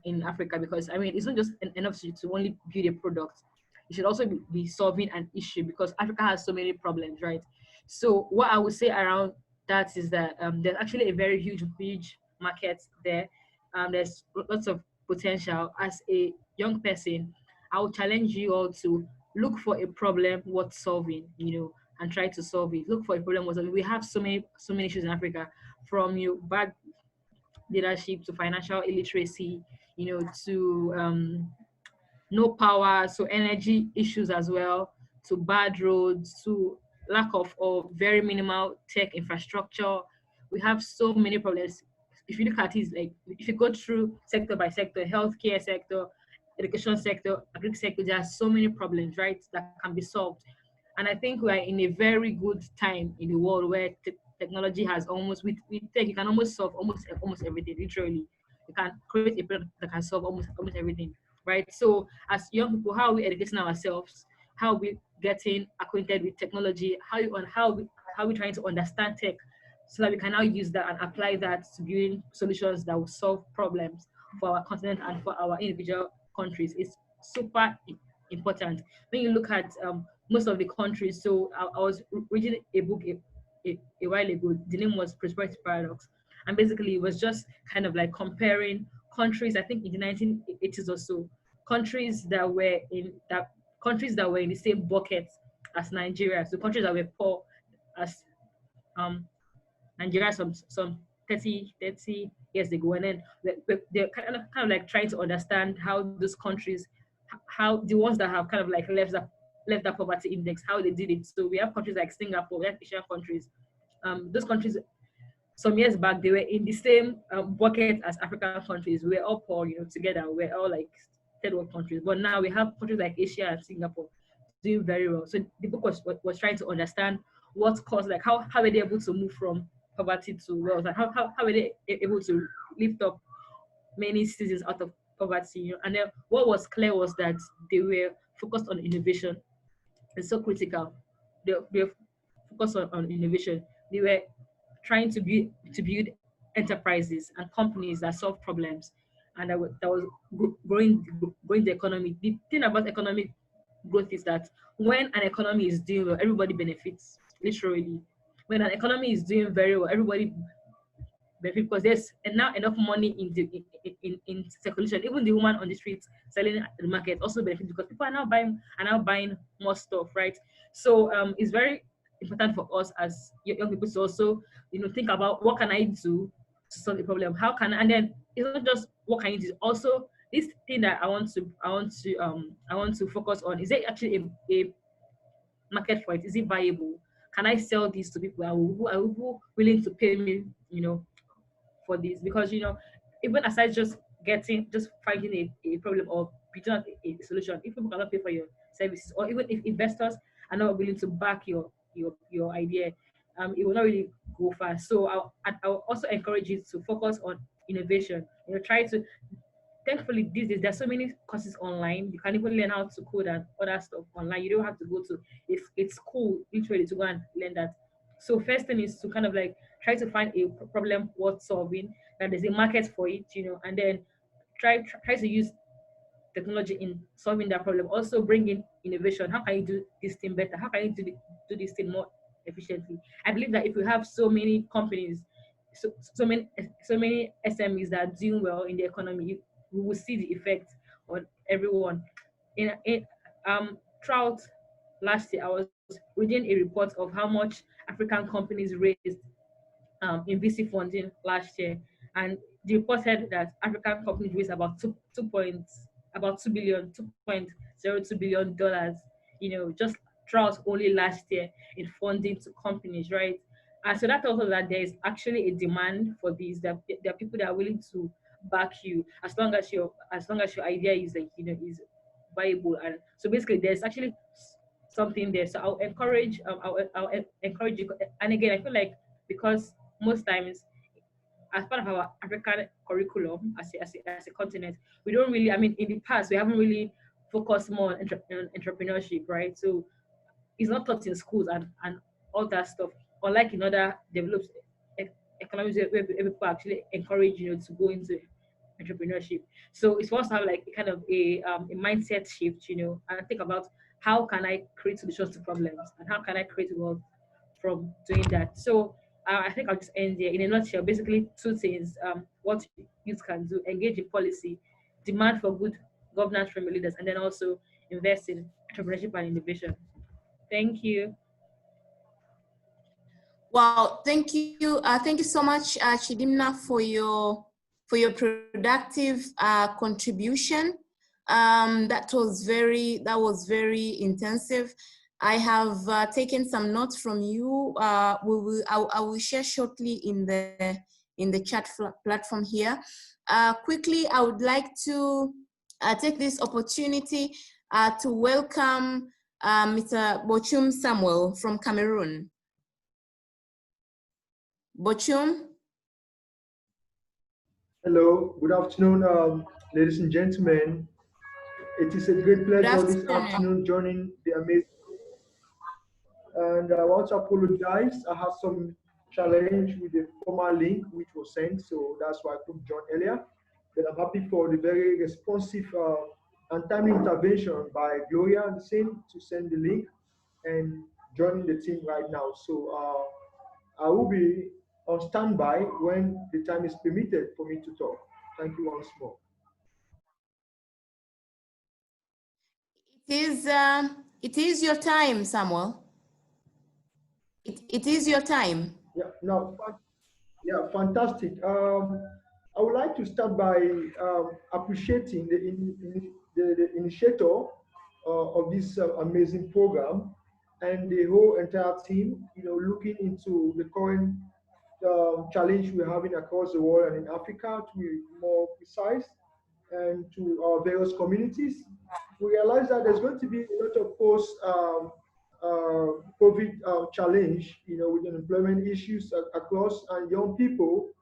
in Africa, because I mean it's not just enough to only build a product. It should also be solving an issue, because Africa has so many problems, right? So what I would say around that is that there's actually a very huge market there. There's lots of potential. As a young person, I would challenge you all to look for a problem worth solving, and try to solve it. Look for a problem worth solving. We have so many issues in Africa, from bad leadership to financial illiteracy, to no power, so energy issues as well, to bad roads, to lack of very minimal tech infrastructure. We have so many problems. If you look at it, like if you go through sector by sector, healthcare sector, education sector, agriculture sector, there are so many problems, right, that can be solved. And I think we are in a very good time in the world where technology has almost, with tech, you can almost solve almost everything, literally. You can create a product that can solve almost everything, right? So as young people, how are we educating ourselves? How are we getting acquainted with technology? How are we trying to understand tech, so that we can now use that and apply that to building solutions that will solve problems for our continent and for our individual countries? It's super important. When you look at most of the countries, so I was reading a book a while ago. The name was Prosperity Paradox, and basically it was just kind of like comparing countries. I think in the 1980s or so, countries that were in the same bucket as Nigeria. So countries that were poor as um Nigeria some 30 years ago, and then they're kind of like trying to understand how those countries, how the ones that have kind of like left that poverty index, how they did it. So we have countries like Singapore, we have Asian countries. Those countries some years back, they were in the same bucket as African countries. We're all poor, together. We're all like third world countries. But now we have countries like Asia and Singapore doing very well. So the book was trying to understand what caused, like how were they able to move from poverty to wealth, like how were they able to lift up many citizens out of poverty. And then what was clear was that they were focused on innovation. It's so critical. They were focused on innovation. They were trying to build enterprises and companies that solve problems, and that was growing the economy. The thing about economic growth is that when an economy is doing well, everybody benefits. Literally, when an economy is doing very well, everybody benefits, because there's now enough money in circulation. Even the woman on the streets selling at the market also benefits, because people are now buying more stuff, right? So it's very important for us as young people to also think about what can I do to solve the problem. How can And then it's not just what can you do. Also, this thing that I want to focus on, is there actually a market for it? Is it viable? Can I sell this to people? Are people willing to pay me, for this? Because even aside just finding a problem or picking out a solution, if people cannot pay for your services, or even if investors are not willing to back your idea, it will not really go far. So I'll also encourage you to focus on innovation. Try to Thankfully these days there's so many courses online. You can even learn how to code and other stuff online. You don't have to go to, if it's cool literally, to go and learn that. So first thing is to kind of like try to find a problem worth solving, that there's a market for it, and then try to use technology in solving that problem. Also bring in innovation. How can you do this thing better? How can you do this thing more efficiently? I believe that if we have so many companies, so many SMEs that are doing well in the economy, we will see the effect on everyone. Throughout last year, I was reading a report of how much African companies raised in VC funding last year, and the report said that African companies raised about 2.02 billion dollars, just throughout only last year in funding to companies, right? And so that tells us that there is actually a demand for these. That there are people that are willing to back you, as long as your idea is, like, is viable. And so basically, there's actually something there. So I'll encourage you. And again, I feel like, because most times, as part of our African curriculum as a continent, we don't really, I mean, in the past, we haven't really focused more on entrepreneurship, right? So it's not taught in schools and all that stuff. Unlike in other developed economies, where people actually encourage to go into entrepreneurship. So it's for us to have like a kind of a mindset shift, and think about how can I create solutions to problems and how can I create wealth from doing that. So I think I'll just end there. In a nutshell, basically two things: what youth can do, engage in policy, demand for good governance from leaders, and then also invest in entrepreneurship and innovation. Thank you. Wow, thank you so much, Chidimna, for your productive contribution. That was very intensive. I have taken some notes from you. I will share shortly in the chat platform here. Quickly, I would like to take this opportunity to welcome Mr. Bochum Samuel from Cameroon. Bochum? Hello, good afternoon, ladies and gentlemen. It is a great Good pleasure this afternoon. afternoon joining the amazing. And I want to apologize. I had some challenge with the former link which was sent, so that's why I couldn't join earlier. But I'm happy for the very responsive and timely intervention by Gloria and the same to send the link and joining the team right now. So I will be on standby when the time is permitted for me to talk. Thank you once more. It is your time, Samuel. It is your time. Yeah, no, yeah, fantastic. I would like to start by appreciating the initiator of this amazing program and the whole entire team. Looking into the current challenge we're having across the world and in Africa, to be more precise, and to our various communities, we realize that there's going to be a lot of post COVID challenge, with unemployment issues across, and young people,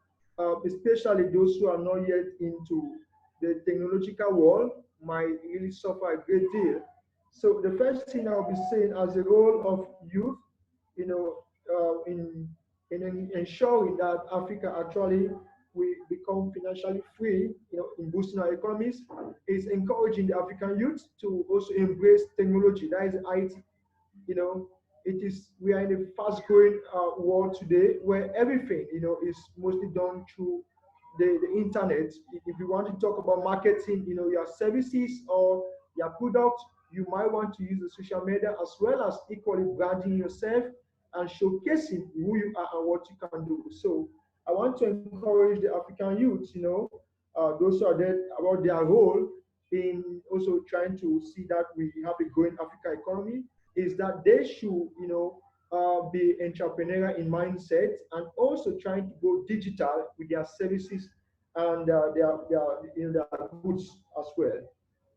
especially those who are not yet into the technological world, might really suffer a great deal. So the first thing I'll be saying as a role of youth, you know, in ensuring that Africa actually we become financially free, in boosting our economies, is encouraging the African youth to also embrace technology. That is IT. You know, it is we are in a fast-growing world today where everything, is mostly done through the internet. If you want to talk about marketing, your services or your product, you might want to use the social media as well as equally branding yourself and showcasing who you are and what you can do. So I want to encourage the African youth, those who are there about their role in also trying to see that we have a growing African economy, is that they should, be entrepreneurial in mindset and also trying to go digital with their services and their goods as well.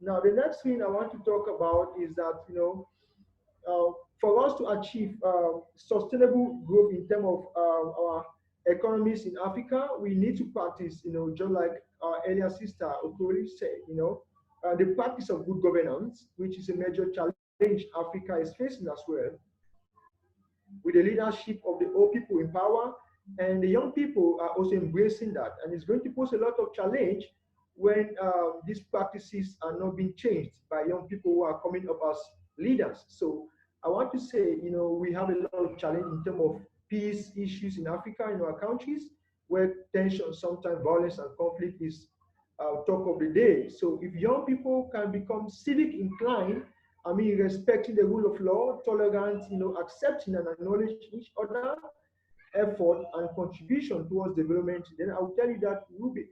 Now, the next thing I want to talk about is that, for us to achieve sustainable growth in terms of our economies in Africa, we need to practice, just like our earlier sister Okori said, the practice of good governance, which is a major challenge Africa is facing as well, with the leadership of the old people in power, and the young people are also embracing that. And it's going to pose a lot of challenge when these practices are not being changed by young people who are coming up as leaders. So I want to say, we have a lot of challenge in terms of peace issues in Africa, in our countries, where tension, sometimes violence and conflict is talk of the day. So if young people can become civic inclined, I mean, respecting the rule of law, tolerant, accepting and acknowledging each other effort and contribution towards development, then I will tell you that we'll be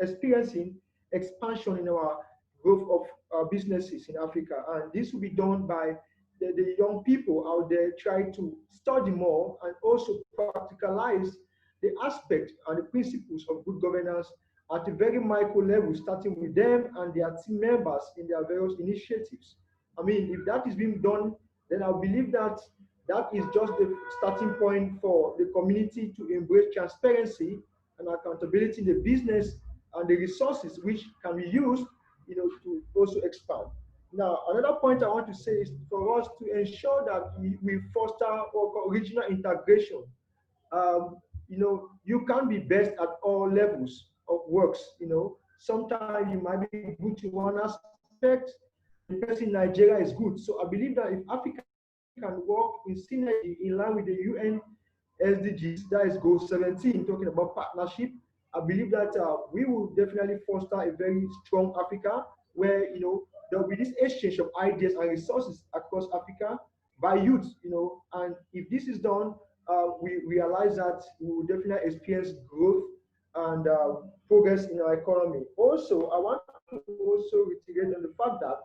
experiencing expansion in our growth of businesses in Africa. And this will be done by the young people out there trying to study more and also practicalize the aspect and the principles of good governance at a very micro level, starting with them and their team members in their various initiatives. I mean, if that is being done, then I believe that that is just the starting point for the community to embrace transparency and accountability in the business and the resources which can be used, to also expand. Now, another point I want to say is for us to ensure that we foster what we call regional integration. You can be best at all levels, of works. Sometimes you might be good in one aspect, and the person in Nigeria is good. So I believe that if Africa can work in synergy in line with the UN SDGs, that is goal 17, talking about partnership, I believe that we will definitely foster a very strong Africa where, there will be this exchange of ideas and resources across Africa by youth, and if this is done, we realize that we will definitely experience growth and progress in our economy. Also, I want to also reiterate on the fact that,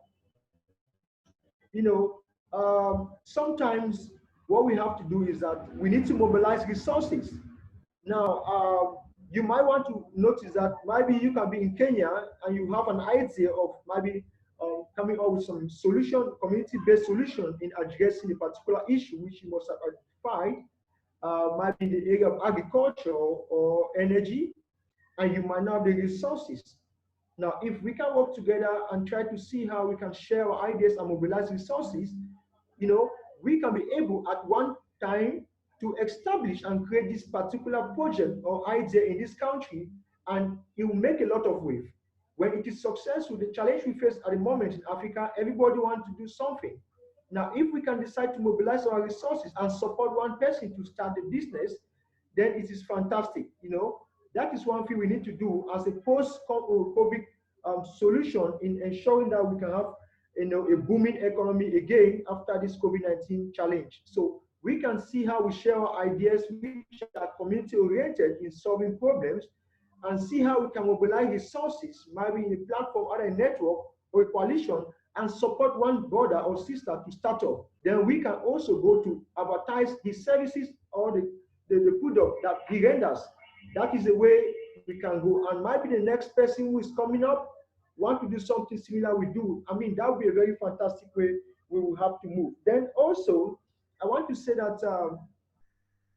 sometimes what we have to do is that we need to mobilize resources. Now, you might want to notice that maybe you can be in Kenya and you have an idea of maybe coming up with some solution, community-based solution in addressing a particular issue which you must have identified, might be in the area of agriculture or energy, and you might not have the resources. Now, if we can work together and try to see how we can share our ideas and mobilize resources, we can be able at one time to establish and create this particular project or idea in this country, and it will make a lot of wave. When it is successful, the challenge we face at the moment in Africa, everybody wants to do something. Now, if we can decide to mobilize our resources and support one person to start a business, then it is fantastic. That is one thing we need to do as a post-COVID solution in ensuring that we can have a booming economy again after this COVID-19 challenge. So we can see how we share our ideas, which are community-oriented in solving problems, and see how we can mobilize resources, maybe in a platform or a network or a coalition, and support one brother or sister to start up. Then we can also go to advertise the services or the product that he renders. That is the way we can go. And maybe the next person who is coming up want to do something similar we do. I mean, that would be a very fantastic way we will have to move. Then also, I want to say that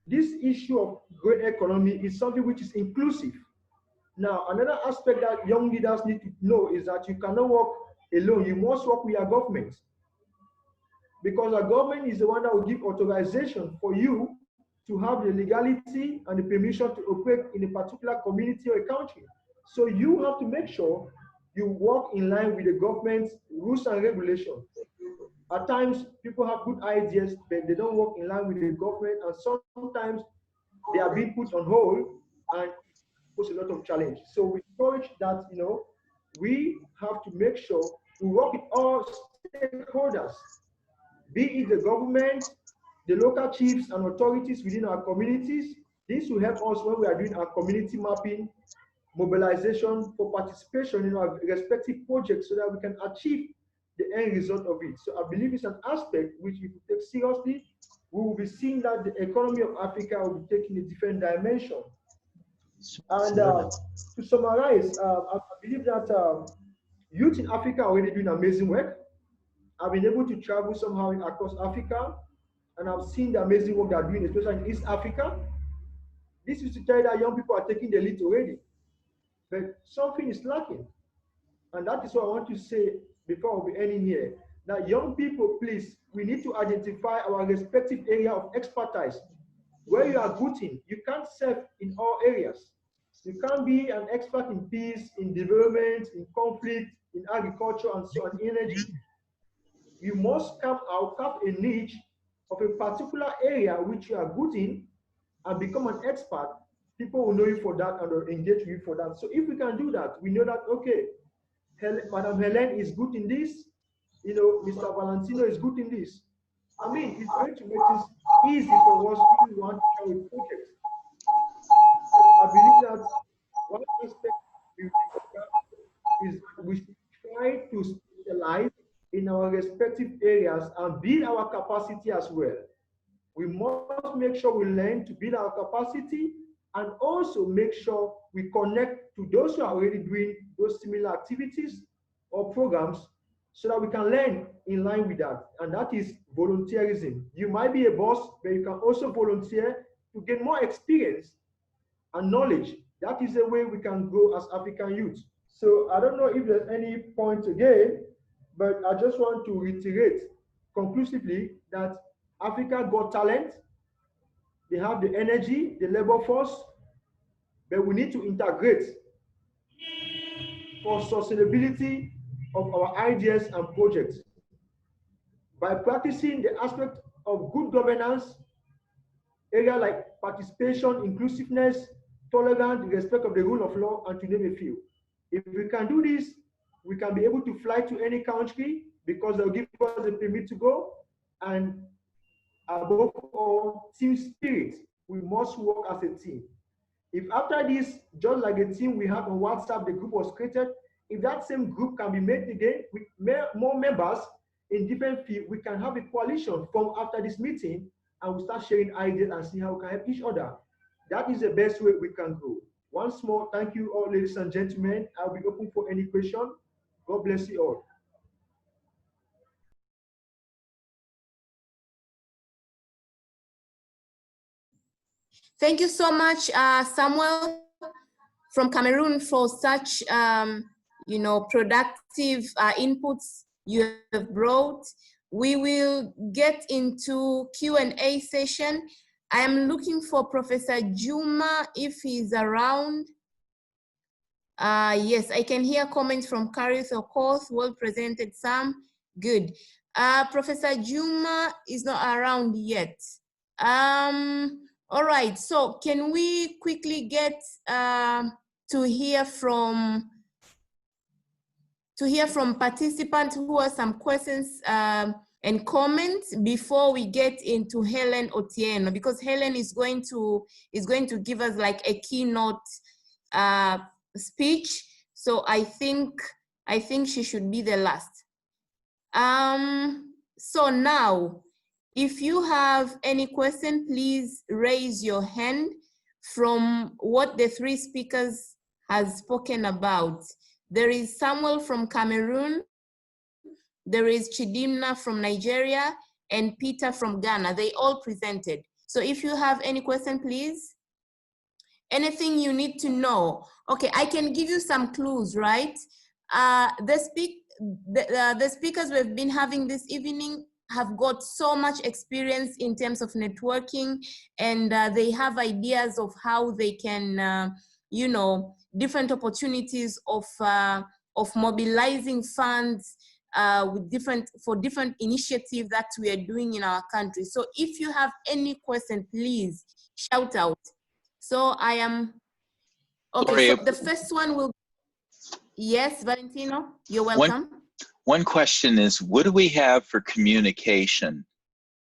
this issue of great economy is something which is inclusive. Now, another aspect that young leaders need to know is that you cannot work alone. You must work with your government, because our government is the one that will give authorization for you to have the legality and the permission to operate in a particular community or a country. So you have to make sure you work in line with the government's rules and regulations. At times, people have good ideas, but they don't work in line with the government, and sometimes they are being put on hold, and it poses a lot of challenge. So we encourage that, we have to make sure we work with all stakeholders, be it the government, the local chiefs and authorities within our communities. This will help us when we are doing our community mapping, mobilization for participation in our respective projects so that we can achieve the end result of it. So I believe it's an aspect which, if we take seriously, we will be seeing that the economy of Africa will be taking a different dimension. And to summarize, I believe that youth in Africa are already doing amazing work. I've been able to travel somehow across Africa, and I've seen the amazing work they're doing, especially in East Africa. This is to tell you that young people are taking the lead already, but something is lacking. And that is what I want to say before we'll be ending here. That young people, please, we need to identify our respective area of expertise. Where you are good in, you can't serve in all areas. You can't be an expert in peace, in development, in conflict, in agriculture, and so on, energy. You must carve a niche of a particular area which you are good in and become an expert. People will know you for that and will engage with you for that. So if we can do that, we know that, okay, Madam Helen is good in this, Mr. Valentino is good in this. I mean, it's going to make things easy for us if we want to carry projects. I believe that one aspect is we should try to specialize in our respective areas and build our capacity as well. We must make sure we learn to build our capacity and also make sure we connect to those who are already doing those similar activities or programs so that we can learn in line with that. And that is volunteerism. You might be a boss, but you can also volunteer to get more experience and knowledge. That is the way we can grow as African youth. So I don't know if there's any point again, but I just want to reiterate conclusively that Africa got talent, they have the energy, the labor force, but we need to integrate for sustainability of our ideas and projects. By practicing the aspect of good governance, areas like participation, inclusiveness, tolerance, respect of the rule of law, and to name a few. If we can do this, we can be able to fly to any country because they'll give us a permit to go. And above all, team spirit. We must work as a team. If after this, just like the team we have on WhatsApp, the group was created, if that same group can be made again with more members in different fields, we can have a coalition from after this meeting and we start sharing ideas and see how we can help each other. That is the best way we can go. Once more, thank you all, ladies and gentlemen. I'll be open for any question. God bless you all. Thank you so much, Samuel from Cameroon, for such productive inputs you have brought. We will get into Q&A session. I am looking for Professor Juma if he's around. Yes, I can hear comments from Caris Okoth. Well presented, Sam. Good. Professor Juma is not around yet. All right, so can we quickly get to hear from participants who have some questions and comments before we get into Helen Otieno, because Helen is going to give us like a keynote speech. So I think she should be the last. So now, if you have any question, please raise your hand from what the three speakers has spoken about. There is Samuel from Cameroon, there is Chidimna from Nigeria, and Peter from Ghana. They all presented. So if you have any question, please. Anything you need to know. Okay, I can give you some clues, right? The speakers we've been having this evening have got so much experience in terms of networking, and they have ideas of how they can, different opportunities of mobilizing funds for different initiatives that we are doing in our country. So if you have any question, please shout out. So I am, okay, so the first one will, yes, Valentino, you're welcome. One question is, what do we have for communication?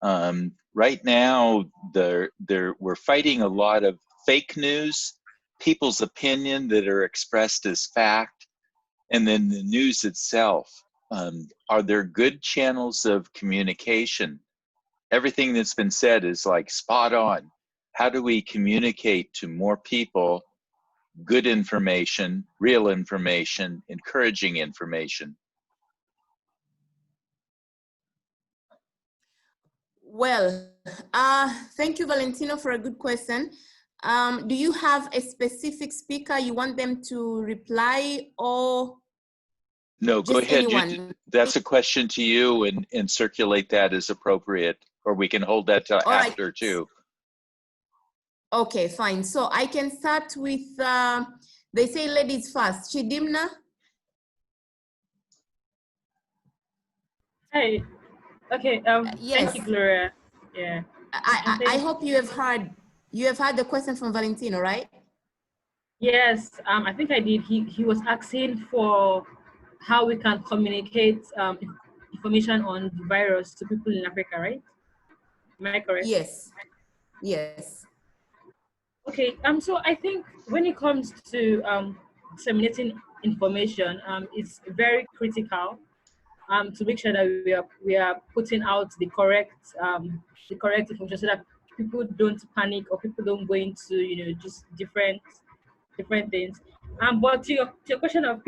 Right now, we're fighting a lot of fake news, people's opinion that are expressed as fact, and then the news itself. Are there good channels of communication? Everything that's been said is like spot on. How do we communicate to more people good information, real information, encouraging information? Well, thank you, Valentino, for a good question. Do you have a specific speaker you want them to reply, or no, go ahead. That's a question to you, and circulate that as appropriate, or we can hold that till after, right, too. Okay, fine. So I can start with, they say ladies first. Chidimna? Hey. Okay, yes. Thank you, Gloria. Yeah. I hope you have heard the question from Valentino, right? Yes, I think I did. He was asking for how we can communicate information on the virus to people in Africa, right? Am I correct? Yes. Yes. Okay, so I think when it comes to disseminating information, it's very critical to make sure that we are putting out the correct information, so that people don't panic or people don't go into just different things. But to your question of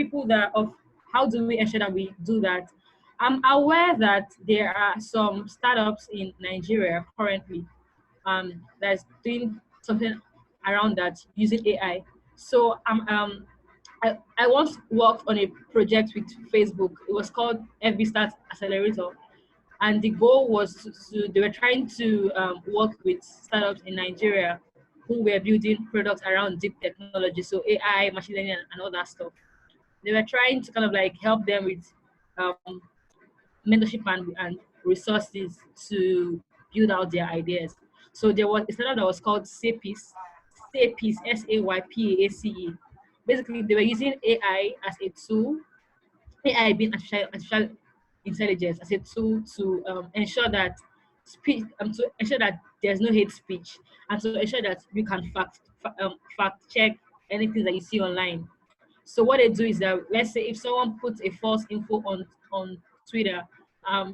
how do we ensure that we do that, I'm aware that there are some startups in Nigeria currently that's doing something around that using AI. So I once worked on a project with Facebook. It was called FB Start Accelerator, and the goal was they were trying to work with startups in Nigeria who were building products around deep technology, so AI, machine learning, and all that stuff. they were trying to kind of like help them with mentorship and resources to build out their ideas. So there was a startup that was called SAPIS, SAYPACE. Basically, they were using AI as a tool, AI being artificial intelligence as a tool to ensure that to ensure that there's no hate speech, and to ensure that you can fact check anything that you see online. So what they do is that, let's say if someone puts a false info on Twitter,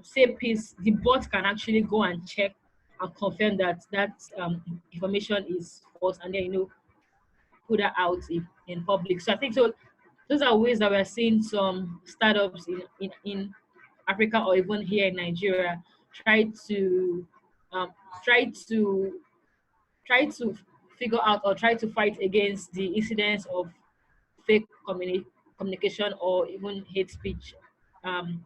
say piece, the bot can actually go and check and confirm that that information is false, and then put that out in public. So I think so. Those are ways that we're seeing some startups in Africa or even here in Nigeria try to um, try to try to figure out or try to fight against the incidence of fake communication or even hate speech. Um,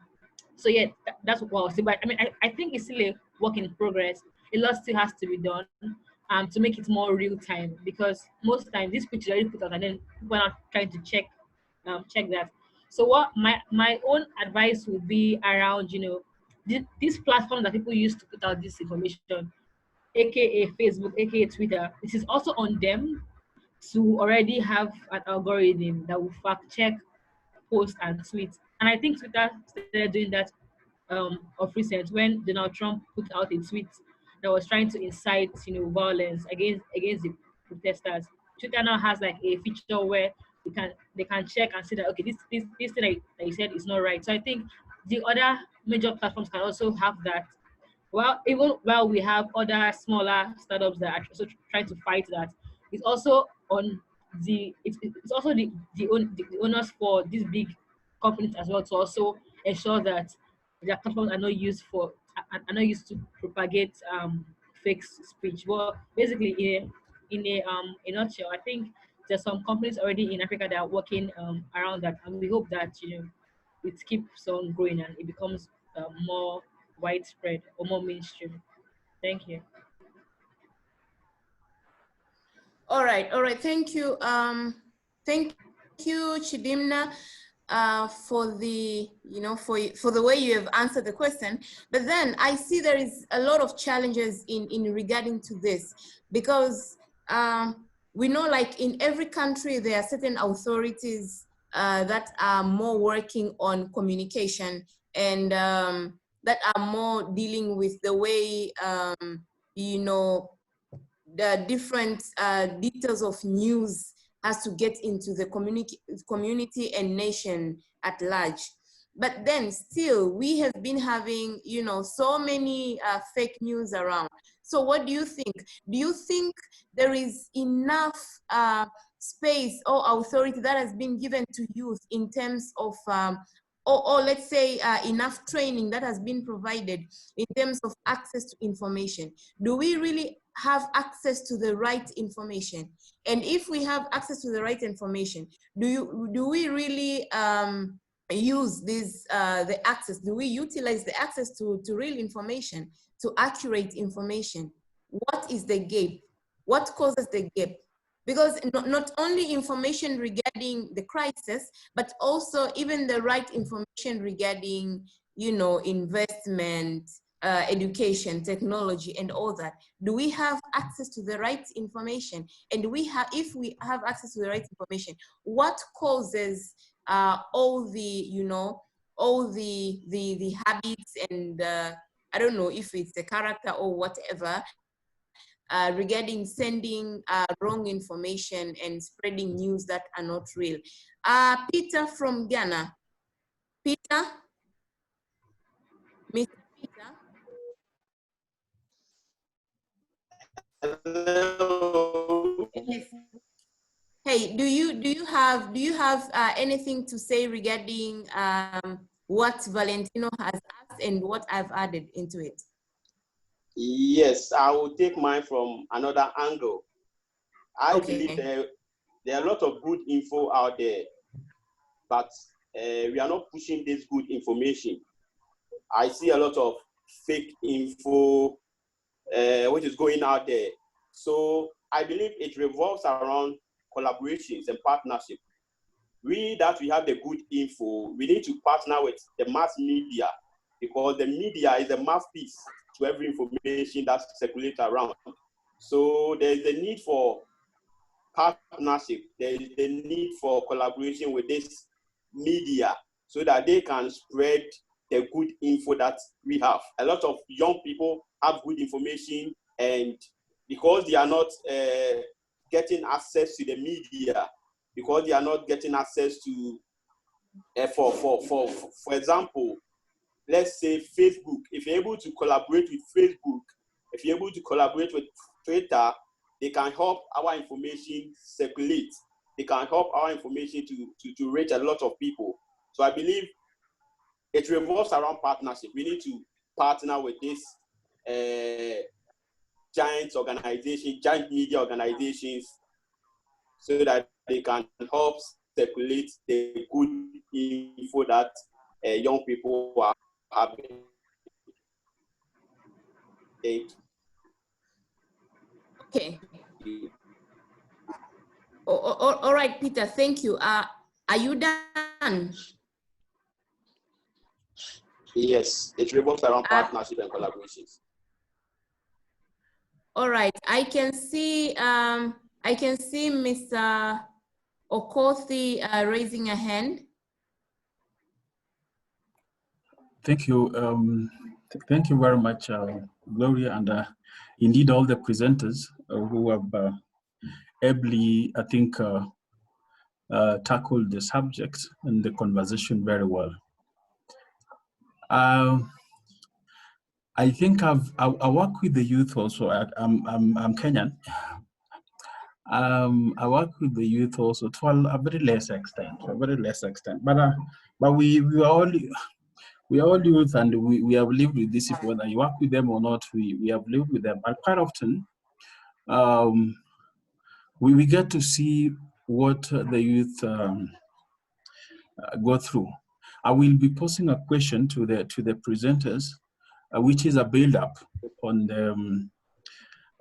so yeah, that's what I was saying. But I mean, I think it's still a work in progress. A lot still has to be done to make it more real time, because most times these pictures already put out and then people are trying to check that. So what my own advice would be around, these platforms that people use to put out this information, aka Facebook, aka Twitter, it is also on them to already have an algorithm that will fact check posts and tweets. And I think Twitter started doing that of recent, when Donald Trump put out a tweet that was trying to incite, violence against the protesters. Twitter now has like a feature where they can check and see that, okay, this thing that you said is not right. So I think the other major platforms can also have that. Well, even while we have other smaller startups that are also trying to fight that, it's also on it's also the owners for these big companies as well to also ensure that their platforms are not used are not used to propagate fake speech. But basically, in a nutshell, I think there's some companies already in Africa that are working around that, and we hope that it keeps on growing and it becomes more widespread or more mainstream. Thank you. All right, all right. Thank you. Thank you, Chidimna, for the for the way you have answered the question. But then I see there is a lot of challenges in regarding to this, because we know, like in every country there are certain authorities that are more working on communication, and that are more dealing with the way you know the different details of news has to get into the community and nation at large. But then still, we have been having, so many fake news around. So what do you think? Do you think there is enough space or authority that has been given to youth in terms of, or let's say enough training that has been provided in terms of access to information? Do we really have access to the right information? And if we have access to the right information, do we really use this the access? Do we utilize the access to real information, to accurate information? What is the gap? What causes the gap? Because not only information regarding the crisis, but also even the right information regarding, investment, education, technology, and all that. Do we have access to the right information? And if we have access to the right information, what causes all the, all the habits and I don't know if it's the character or whatever, regarding sending wrong information and spreading news that are not real? Peter from Ghana. Peter? Mr. Peter? Hello. Yes. Hey, do you have anything to say regarding what Valentino has asked and what I've added into it? Yes, I will take mine from another angle. I believe there are a lot of good info out there, but we are not pushing this good information. I see a lot of fake info which is going out there. So I believe it revolves around collaborations and partnership. we have the good info, we need to partner with the mass media, because the media is a mouthpiece to every information that circulates around. So there is a need for partnership, there is a need for collaboration with this media so that they can spread the good info that we have. A lot of young people have good information, and because they are not getting access to the media, because they are not getting access to, for example, let's say Facebook, if you're able to collaborate with Facebook, if you're able to collaborate with Twitter, they can help our information circulate. They can help our information to reach a lot of people. So I believe it revolves around partnership. We need to partner with this giant organization, giant media organizations, so that they can help circulate the good info that young people are having. Okay. All right, Peter, thank you. Are you done? Yes, it revolves around partnership and collaborations. All right, I can see Mr. Okothi raising a hand. Thank you. Thank you very much, Gloria, and indeed all the presenters who have ably, I think, tackled the subject and the conversation very well. I think I work with the youth also. I'm Kenyan. I work with the youth also to a very less extent, but we are all youth, and we have lived with this. Whether you work with them or not, we have lived with them. But quite often, we get to see what the youth go through. I will be posing a question to the presenters, which is a build-up on the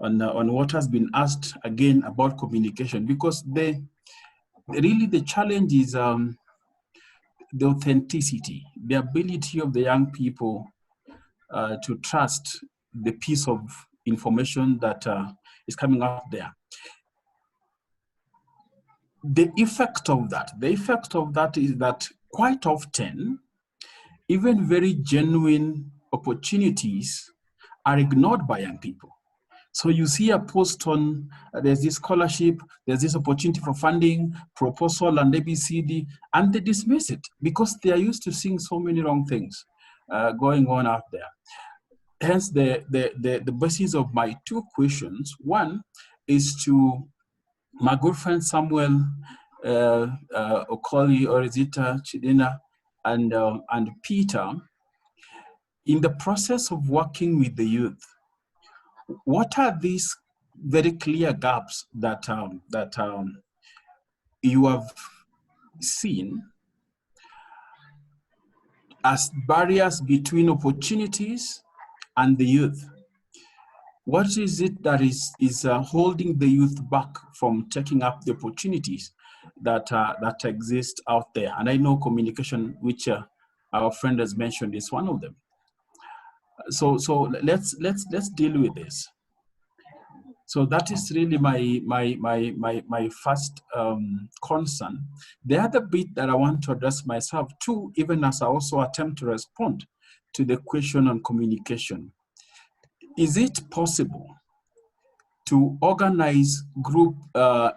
on what has been asked again about communication, because really the challenge is the authenticity, the ability of the young people to trust the piece of information that is coming out there. The effect of that is that quite often, even very genuine opportunities are ignored by young people. So you see a post on, there's this scholarship, there's this opportunity for funding, proposal, and ABCD, and they dismiss it because they are used to seeing so many wrong things going on out there. Hence, the basis of my two questions. One is to my good friend Samuel Okoli, Orizita, Chidina, and Peter. In the process of working with the youth, what are these very clear gaps that you have seen as barriers between opportunities and the youth? What is it that is holding the youth back from taking up the opportunities that exist out there? And I know communication, which our friend has mentioned, is one of them. So let's deal with this. So that is really my first concern. The other bit that I want to address myself too, even as I also attempt to respond to the question on communication. Is it possible to organize group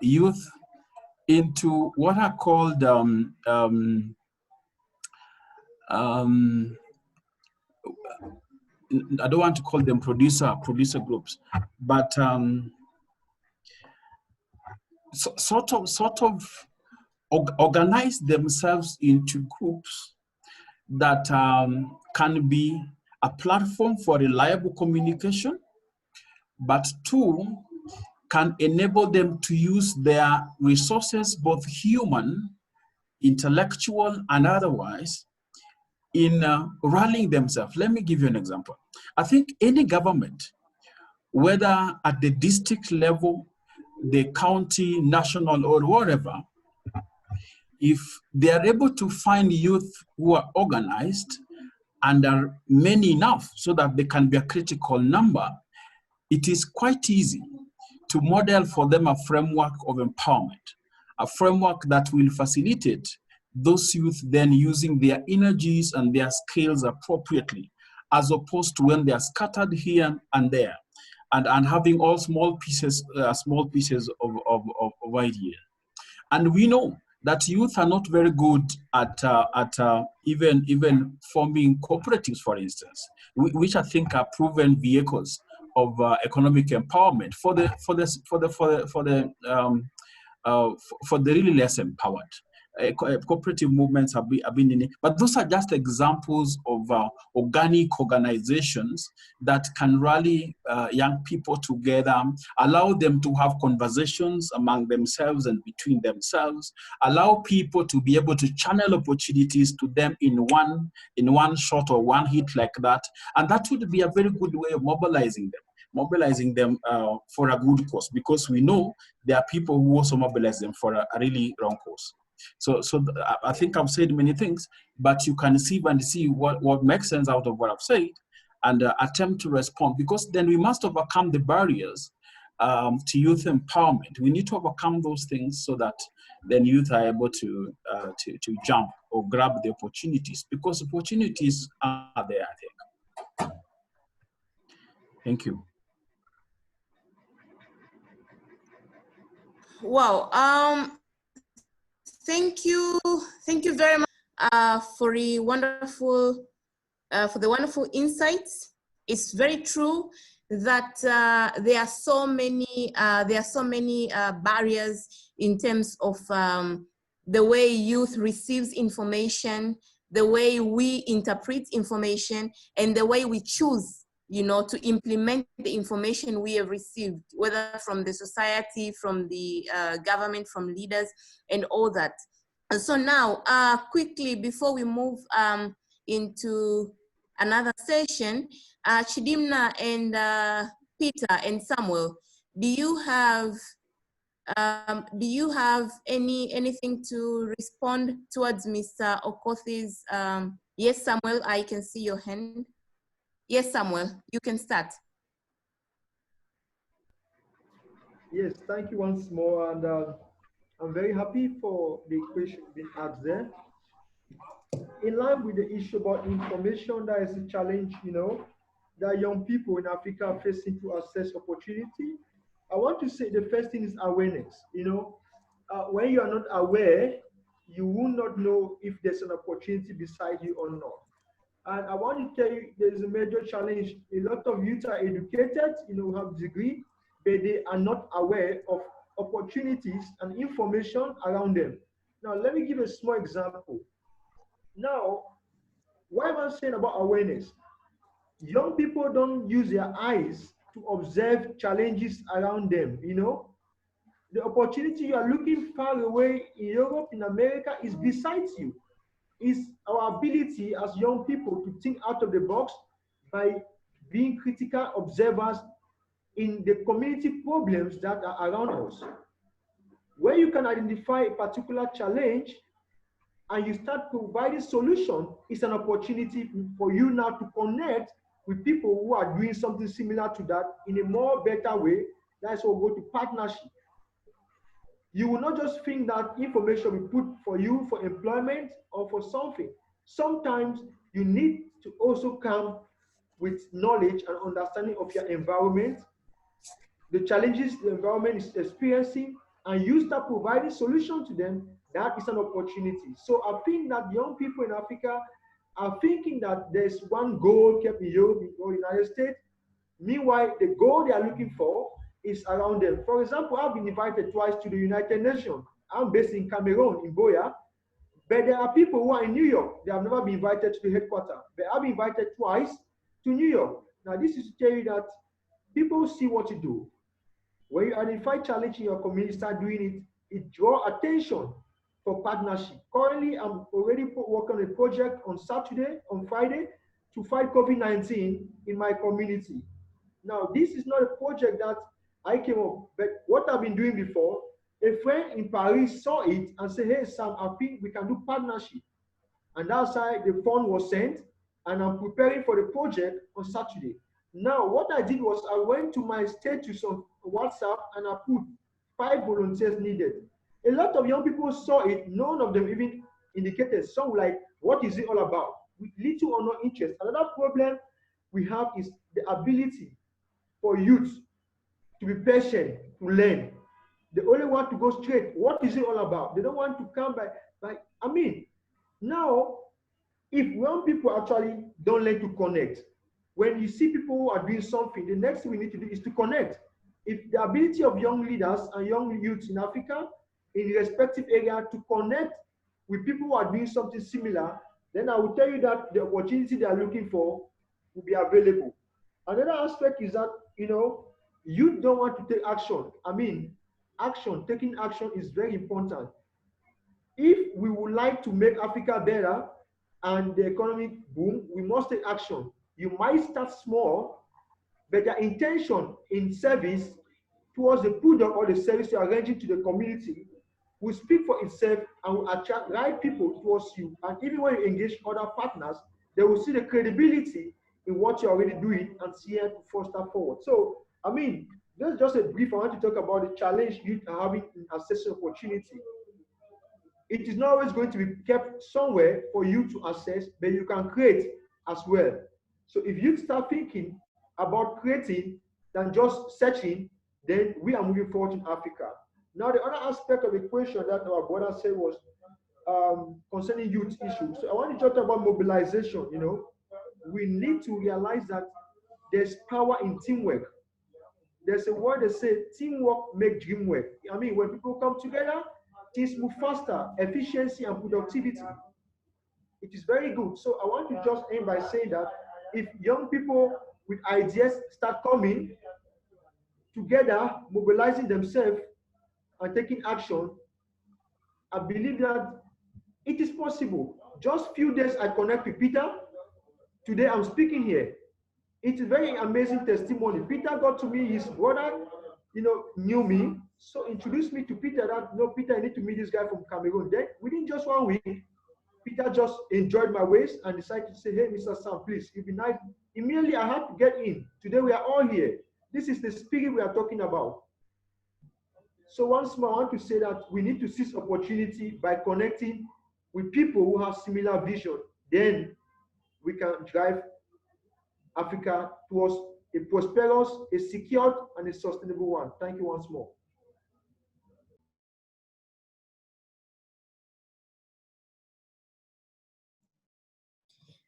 youth into what are called I don't want to call them producer groups, but sort of organize themselves into groups that can be a platform for reliable communication, but two, can enable them to use their resources, both human, intellectual, and otherwise, in rallying themselves. Let me give you an example. I think any government, whether at the district level, the county, national, or whatever, if they are able to find youth who are organized and are many enough so that they can be a critical number, it is quite easy to model for them a framework of empowerment, a framework that will facilitate those youth then using their energies and their skills appropriately, as opposed to when they are scattered here and there and having all small pieces of ideas. And we know that youth are not very good at even forming cooperatives, for instance, which I think are proven vehicles of economic empowerment for the really less empowered. Cooperative movements have been in it, but those are just examples of organic organizations that can rally young people together, allow them to have conversations among themselves and between themselves, allow people to be able to channel opportunities to them in one shot or one hit like that, and that would be a very good way of mobilizing them for a good cause, because we know there are people who also mobilize them for a really wrong cause. So I think I've said many things, but you can see what makes sense out of what I've said and attempt to respond, because then we must overcome the barriers to youth empowerment. We need to overcome those things so that then youth are able to jump or grab the opportunities, because opportunities are there, I think. Thank you. Wow. Thank you very much for the wonderful insights. It's very true that there are so many barriers in terms of the way youth receives information, the way we interpret information, and the way we choose, to implement the information we have received, whether from the society, from the government, from leaders, and all that. And so now, quickly, before we move into another session, Chidimna and Peter and Samuel, do you have anything to respond towards Mr. Okothi's? Yes, Samuel, I can see your hand. Yes, Samuel, you can start. Yes, thank you once more, and I'm very happy for the question being asked there. In line with the issue about information, that is a challenge, that young people in Africa are facing to access opportunity. I want to say the first thing is awareness. When you are not aware, you will not know if there's an opportunity beside you or not. And I want to tell you, there's a major challenge. A lot of youth are educated, have degree, but they are not aware of opportunities and information around them. Now, let me give a small example. Now, what am I saying about awareness? Young people don't use their eyes to observe challenges around them, The opportunity you are looking far away in Europe, in America, is beside you. Is our ability as young people to think out of the box by being critical observers in the community problems that are around us. Where you can identify a particular challenge and you start providing solution, is an opportunity for you now to connect with people who are doing something similar to that in a more better way. That's what we go to partnership. You will not just think that information we put for you for employment or for something. Sometimes you need to also come with knowledge and understanding of your environment, the challenges the environment is experiencing, and you start providing solutions to them. That is an opportunity. So I think that young people in Africa are thinking that there's one goal kept in Europe or United States. Meanwhile, the goal they are looking for is around them. For example, I've been invited twice to the United Nations. I'm based in Cameroon, in Boya, but there are people who are in New York. They have never been invited to the headquarters, but I've been invited twice to New York. Now, this is to tell you that people see what you do. When you identify challenge in your community, start doing it, it draws attention for partnership. Currently, I'm already working on a project on Friday, to fight COVID-19 in my community. Now, this is not a project that I came up, but what I've been doing before, a friend in Paris saw it and said, hey, Sam, I think we can do partnership. And that's how the fund was sent, and I'm preparing for the project on Saturday. Now, what I did was I went to my status on WhatsApp and I put 5 volunteers needed. A lot of young people saw it, none of them even indicated. Some were like, what is it all about? With little or no interest. Another problem we have is the ability for youth to be patient, to learn. They only want to go straight. What is it all about? They don't want to come by I mean, now, if young people actually don't learn to connect, when you see people who are doing something, the next thing we need to do is to connect. If the ability of young leaders and young youths in Africa in respective area to connect with people who are doing something similar, then I will tell you that the opportunity they are looking for will be available. Another aspect is that, youth don't want to take action. I mean, taking action is very important. If we would like to make Africa better and the economic boom, we must take action. You might start small, but the intention in service towards the product or the service you are rendering to the community will speak for itself and will attract right people towards you. And even when you engage other partners, they will see the credibility in what you're already doing and see it to foster forward. So, I mean, that's just a brief. I want to talk about the challenge youth are having in accessing opportunity. It is not always going to be kept somewhere for you to access, but you can create as well. So if you start thinking about creating than just searching, then we are moving forward in Africa. Now, the other aspect of the question that our brother said was concerning youth issues. So I want to talk about mobilization. We need to realize that there's power in teamwork. There's a word that says teamwork makes dream work. I mean, when people come together, things move faster, efficiency and productivity. It is very good. So I want to just end by saying that if young people with ideas start coming together, mobilizing themselves and taking action, I believe that it is possible. Just few days I connect with Peter. Today I'm speaking here. It's a very amazing testimony. Peter got to me, his brother, knew me, so introduced me to Peter that, Peter, I need to meet this guy from Cameroon. Then within just 1 week, Peter just enjoyed my ways and decided to say, hey, Mr. Sam, please, it'd be nice. Immediately I had to get in. Today we are all here. This is the spirit we are talking about. So once more, I want to say that we need to seize opportunity by connecting with people who have similar vision. Then we can drive Africa towards a prosperous, a secured, and a sustainable one. Thank you once more.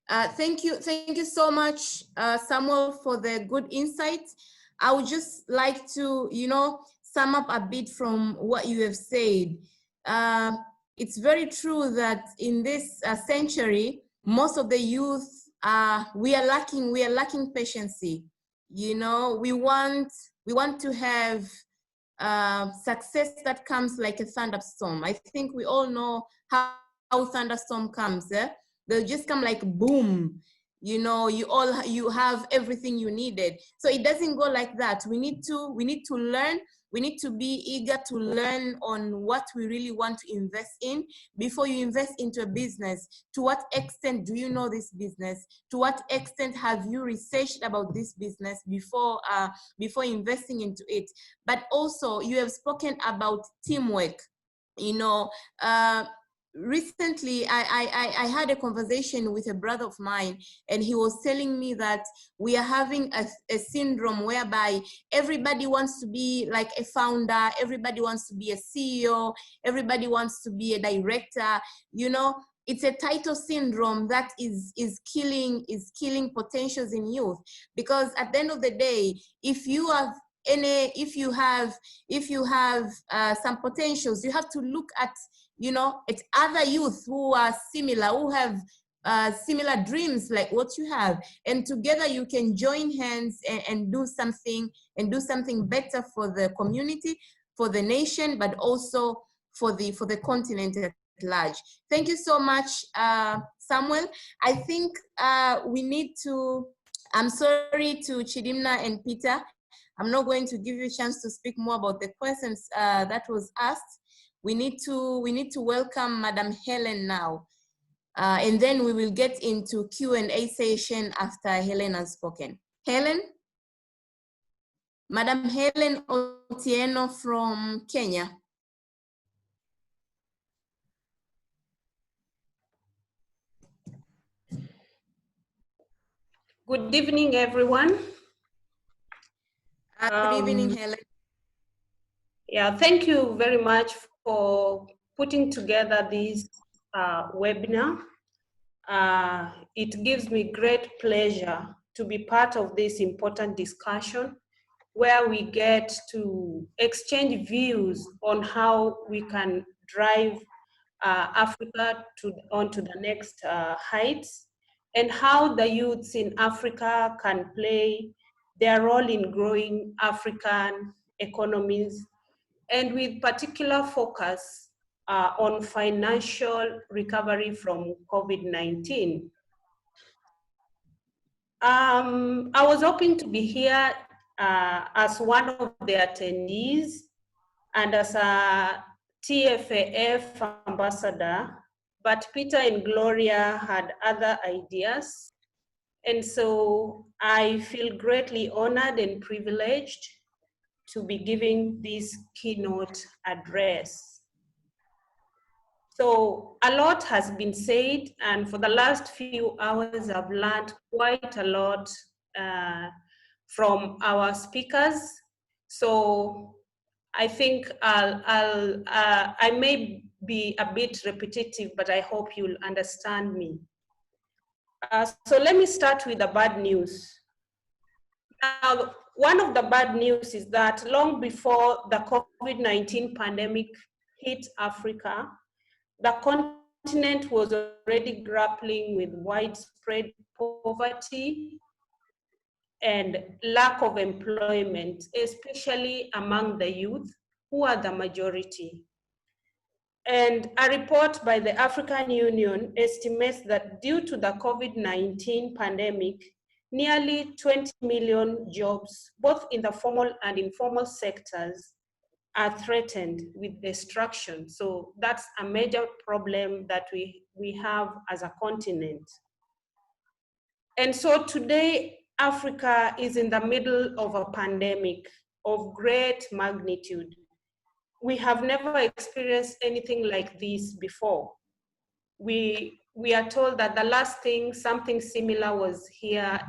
Thank you so much, Samuel, for the good insights. I would just like to, sum up a bit from what you have said. It's very true that in this century, most of the youth, we are lacking patience. We want to have success that comes like a thunderstorm. I think we all know how thunderstorm comes. They'll just come like boom. You have everything you needed. So it doesn't go like that. We need to learn. We need to be eager to learn on what we really want to invest in before you invest into a business. To what extent do you know this business? To what extent have you researched about this business before investing into it? But also, you have spoken about teamwork. Recently, I had a conversation with a brother of mine, and he was telling me that we are having a syndrome whereby everybody wants to be like a founder, everybody wants to be a CEO, everybody wants to be a director. It's a title syndrome that is killing potentials in youth, because at the end of the day, if you have some potentials, you have to look at it's other youth who are similar, who have similar dreams like what you have, and together you can join hands and do something better for the community, for the nation, but also for the continent at large. Thank you so much, Samuel. I think we need to, I'm sorry to Chidimna and Peter. I'm not going to give you a chance to speak more about the questions that was asked. We need to welcome Madam Helen now. And then we will get into Q&A session after Helen has spoken. Helen? Madam Helen Otieno from Kenya. Good evening, everyone. Good evening, Helen. Yeah, thank you very much for putting together this webinar. It gives me great pleasure to be part of this important discussion where we get to exchange views on how we can drive Africa onto the next heights, and how the youths in Africa can play their role in growing African economies, and with particular focus on financial recovery from COVID-19. I was hoping to be here as one of the attendees and as a TFAF ambassador, but Peter and Gloria had other ideas. And so I feel greatly honored and privileged to be giving this keynote address. So a lot has been said, and for the last few hours, I've learned quite a lot from our speakers. So I think I may be a bit repetitive, but I hope you'll understand me. So let me start with the bad news. Now, one of the bad news is that long before the COVID-19 pandemic hit Africa, the continent was already grappling with widespread poverty and lack of employment, especially among the youth, who are the majority. And a report by the African Union estimates that due to the COVID-19 pandemic, nearly 20 million jobs, both in the formal and informal sectors, are threatened with destruction. So that's a major problem that we have as a continent. And so today, Africa is in the middle of a pandemic of great magnitude. We have never experienced anything like this before. We are told that the last thing, something similar was here,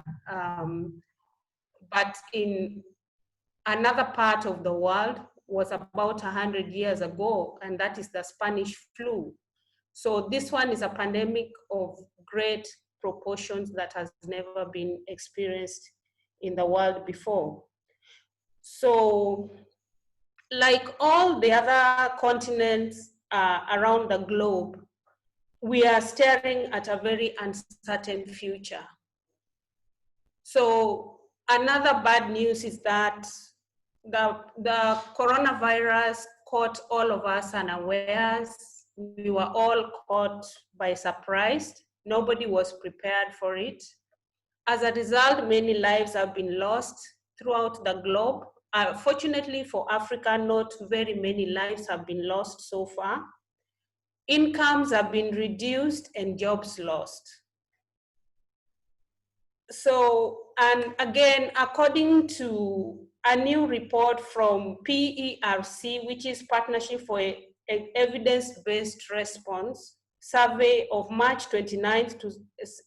but in another part of the world, was about 100 years ago, and that is the Spanish flu. So this one is a pandemic of great proportions that has never been experienced in the world before. So like all the other continents around the globe, we are staring at a very uncertain future. So another bad news is that the coronavirus caught all of us unawares. We were all caught by surprise. Nobody was prepared for it. As a result, many lives have been lost throughout the globe. Fortunately for Africa, not very many lives have been lost so far. Incomes have been reduced and jobs lost. So, and again, according to a new report from PERC, which is Partnership for Evidence-Based Response, survey of March 29th to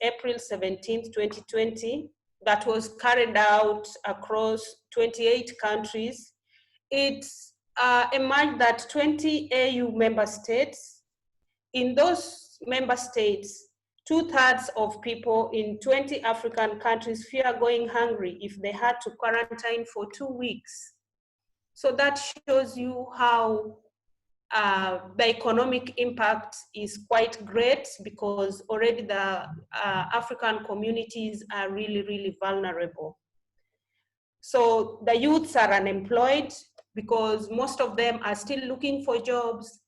April 17th, 2020, that was carried out across 28 countries, it emerged that 20 AU member states, in those member states, 2/3 of people in 20 African countries fear going hungry if they had to quarantine for 2 weeks. So that shows you how the economic impact is quite great, because already the African communities are really, really vulnerable. So the youths are unemployed because most of them are still looking for jobs.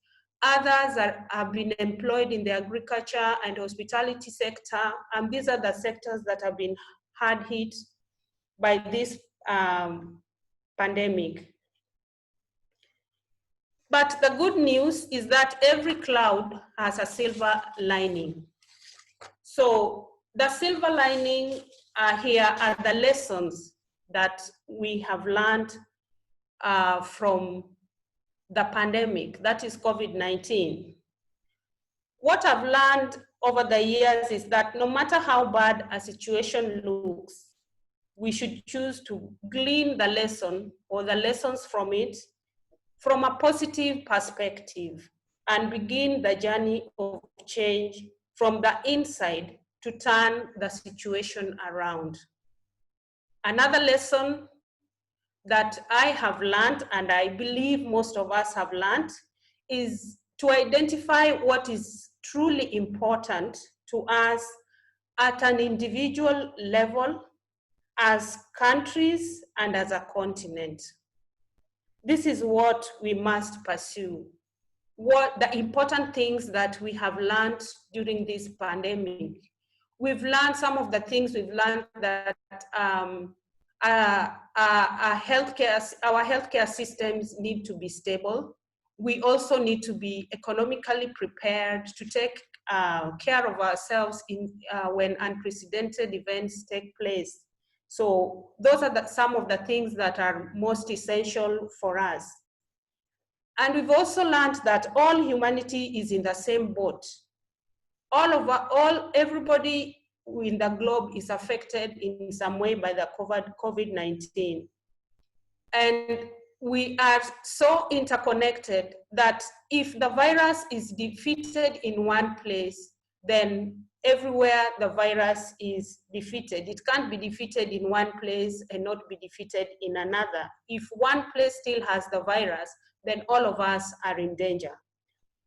Others have been employed in the agriculture and hospitality sector, and these are the sectors that have been hard hit by this pandemic. But the good news is that every cloud has a silver lining. So the silver lining here are the lessons that we have learned from the pandemic, that is COVID-19. What I've learned over the years is that no matter how bad a situation looks, we should choose to glean the lesson or the lessons from it from a positive perspective and begin the journey of change from the inside to turn the situation around. Another lesson that I have learned, and I believe most of us have learned, is to identify what is truly important to us at an individual level, as countries, and as a continent. This is what we must pursue. What the important things that we have learned during this pandemic. We've learned some of the things we've learned that our healthcare systems need to be stable. We also need to be economically prepared to take care of ourselves when unprecedented events take place. So those are some of the things that are most essential for us. And we've also learned that all humanity is in the same boat. Everybody in the globe is affected in some way by the COVID-19. And we are so interconnected that if the virus is defeated in one place, then everywhere the virus is defeated. It can't be defeated in one place and not be defeated in another. If one place still has the virus, then all of us are in danger.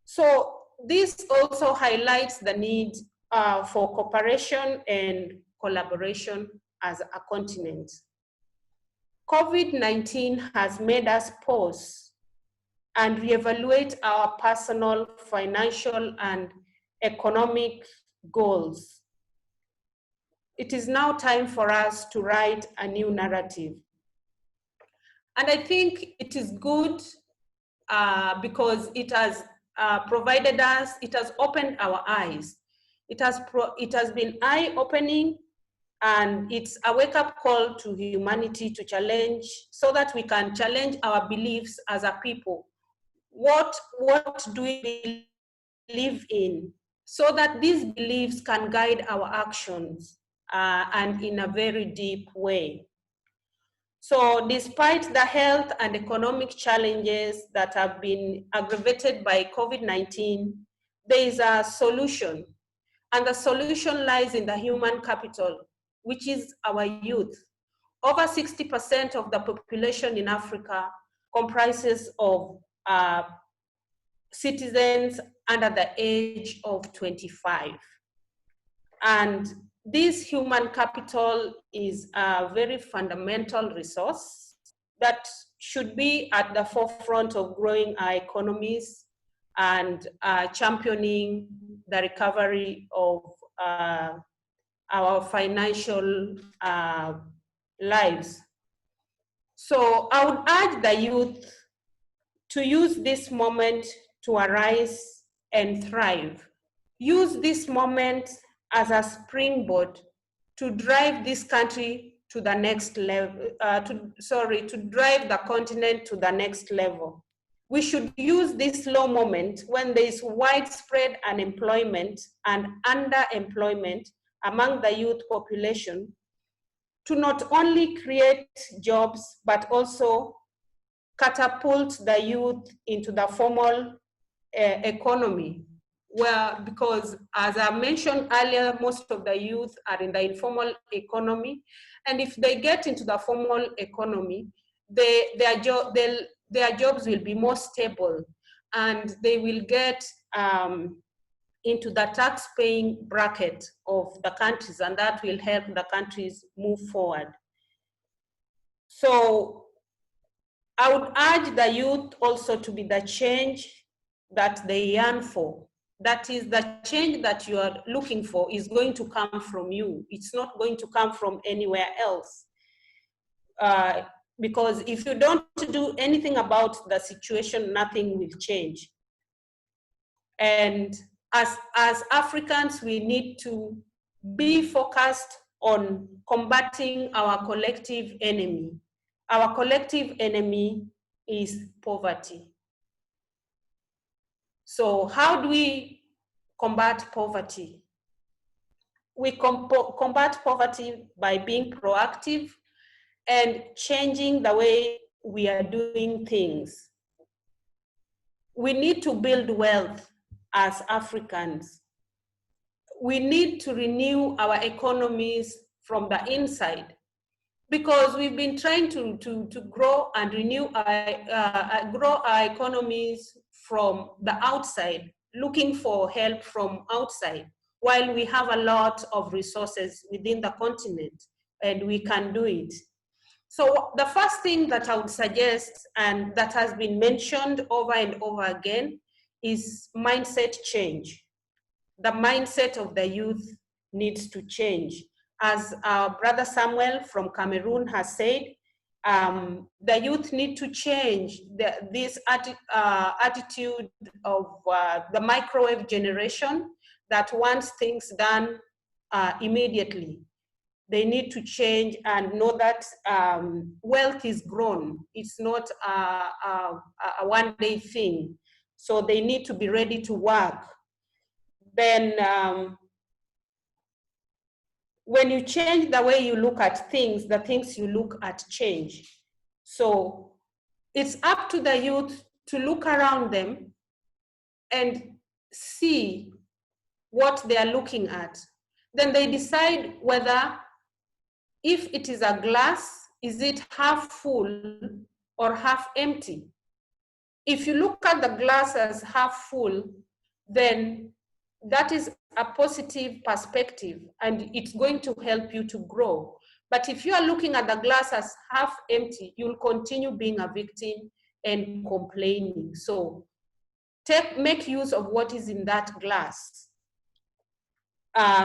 So this also highlights the need for cooperation and collaboration as a continent. COVID-19 has made us pause and reevaluate our personal, financial, and economic goals. It is now time for us to write a new narrative. And I think it is good because it has provided us, it has opened our eyes. It has been eye-opening, and it's a wake-up call to humanity to challenge, so that we can challenge our beliefs as a people. What do we believe in? So that these beliefs can guide our actions and in a very deep way. So despite the health and economic challenges that have been aggravated by COVID-19, there is a solution. And the solution lies in the human capital, which is our youth. Over 60% of the population in Africa comprises of citizens under the age of 25. And this human capital is a very fundamental resource that should be at the forefront of growing our economies and championing the recovery of our financial lives. So I would urge the youth to use this moment to arise and thrive. Use this moment as a springboard to drive this country to the next level, to drive the continent to the next level. We should use this low moment when there is widespread unemployment and underemployment among the youth population to not only create jobs, but also catapult the youth into the formal economy. Well, because as I mentioned earlier, most of the youth are in the informal economy. And if they get into the formal economy, their jobs will be more stable, and they will get into the tax-paying bracket of the countries, and that will help the countries move forward. So I would urge the youth also to be the change that they yearn for. That is, the change that you are looking for is going to come from you. It's not going to come from anywhere else. Because if you don't do anything about the situation, nothing will change. And as Africans, we need to be focused on combating our collective enemy. Our collective enemy is poverty. So how do we combat poverty? We combat poverty by being proactive and changing the way we are doing things. We need to build wealth as Africans. We need to renew our economies from the inside, because we've been trying to grow and renew grow our economies from the outside, looking for help from outside, while we have a lot of resources within the continent and we can do it. So the first thing that I would suggest, and that has been mentioned over and over again, is mindset change. The mindset of the youth needs to change. As our brother Samuel from Cameroon has said, the youth need to change this attitude of the microwave generation that wants things done immediately. They need to change and know that wealth is grown. It's not a one-day thing. So they need to be ready to work. Then when you change the way you look at things, the things you look at change. So it's up to the youth to look around them and see what they are looking at. Then they decide whether, if it is a glass, is it half full or half empty? If you look at the glass as half full, then that is a positive perspective and it's going to help you to grow. But if you are looking at the glass as half empty, you'll continue being a victim and complaining. So make use of what is in that glass.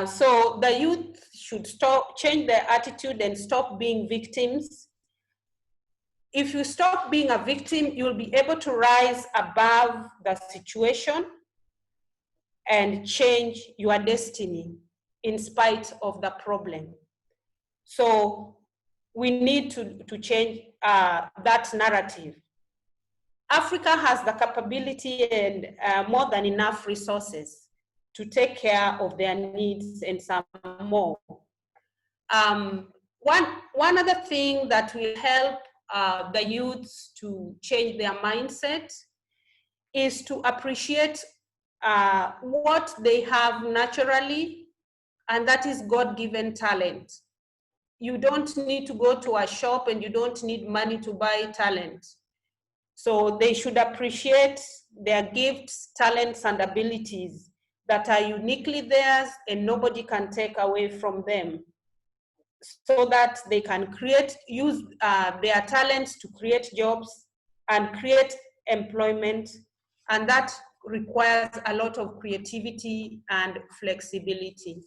So the youth should change their attitude and stop being victims. If you stop being a victim, you'll be able to rise above the situation and change your destiny in spite of the problem. So we need to change that narrative. Africa has the capability and more than enough resources to take care of their needs and some more. One other thing that will help the youths to change their mindset is to appreciate what they have naturally, and that is God-given talent. You don't need to go to a shop and you don't need money to buy talent. So they should appreciate their gifts, talents, and abilities that are uniquely theirs and nobody can take away from them, so that they can use their talents to create jobs and create employment. And that requires a lot of creativity and flexibility.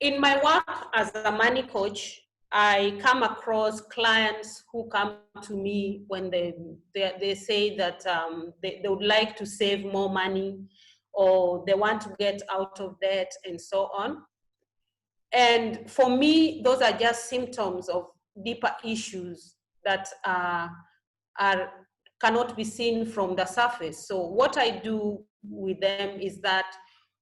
In my work as a money coach, I come across clients who come to me when they say that they would like to save more money, or they want to get out of debt and so on. And for me, those are just symptoms of deeper issues that cannot be seen from the surface. So what I do with them is that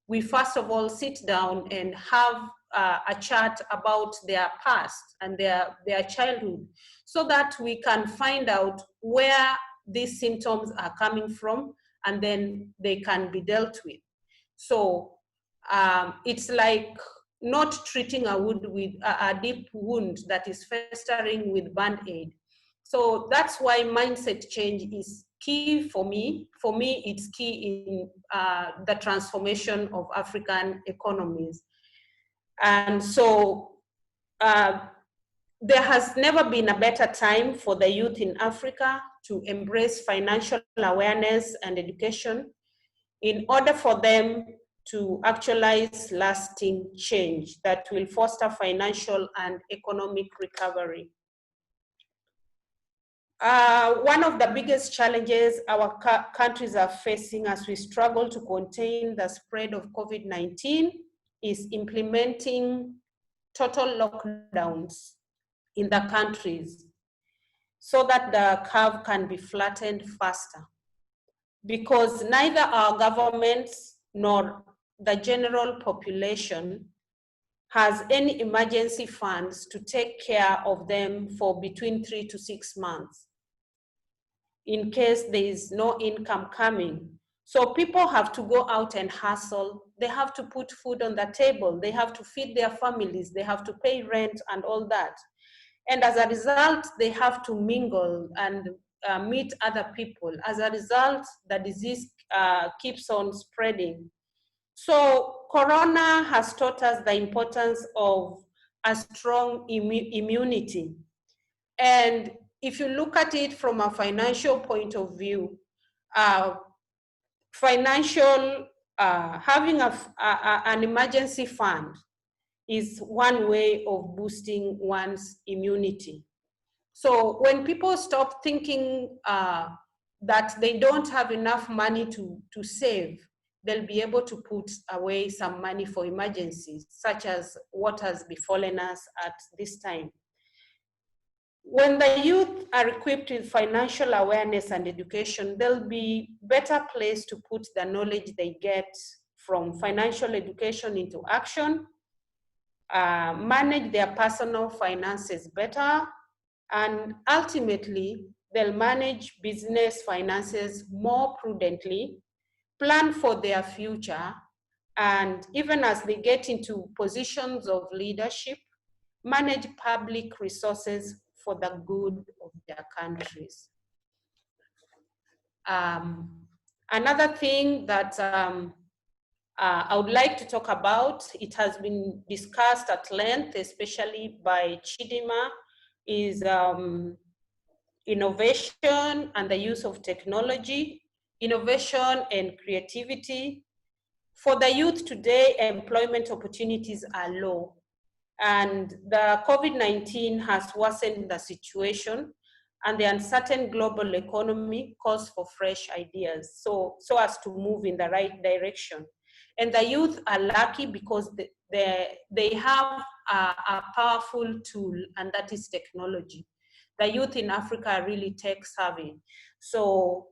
we first of all sit down and have a chat about their past and their childhood, so that we can find out where these symptoms are coming from, and then they can be dealt with. So it's like not treating a wound with a deep wound that is festering with Band-Aid. So that's why mindset change is key for me. For me, it's key in the transformation of African economies. And so there has never been a better time for the youth in Africa to embrace financial awareness and education in order for them to actualize lasting change that will foster financial and economic recovery. One of the biggest challenges our countries are facing as we struggle to contain the spread of COVID-19 is implementing total lockdowns in the countries so that the curve can be flattened faster. Because neither our governments nor the general population has any emergency funds to take care of them for between 3 to 6 months in case there is no income coming. So people have to go out and hustle. They have to put food on the table. They have to feed their families. They have to pay rent and all that. And as a result, they have to mingle and meet other people. As a result, the disease keeps on spreading. So Corona has taught us the importance of a strong immunity. And if you look at it from a financial point of view, having an emergency fund is one way of boosting one's immunity. So when people stop thinking that they don't have enough money to save, they'll be able to put away some money for emergencies, such as what has befallen us at this time. When the youth are equipped with financial awareness and education, they'll be better placed to put the knowledge they get from financial education into action, manage their personal finances better, and ultimately, they'll manage business finances more prudently, plan for their future, and even as they get into positions of leadership, manage public resources for the good of their countries. Another thing that I would like to talk about, it has been discussed at length, especially by Chidima, is innovation and the use of technology, innovation and creativity. For the youth today, employment opportunities are low. And the COVID-19 has worsened the situation, and the uncertain global economy calls for fresh ideas, so as to move in the right direction. And the youth are lucky because they have a powerful tool, and that is technology. The youth in Africa are really tech savvy. So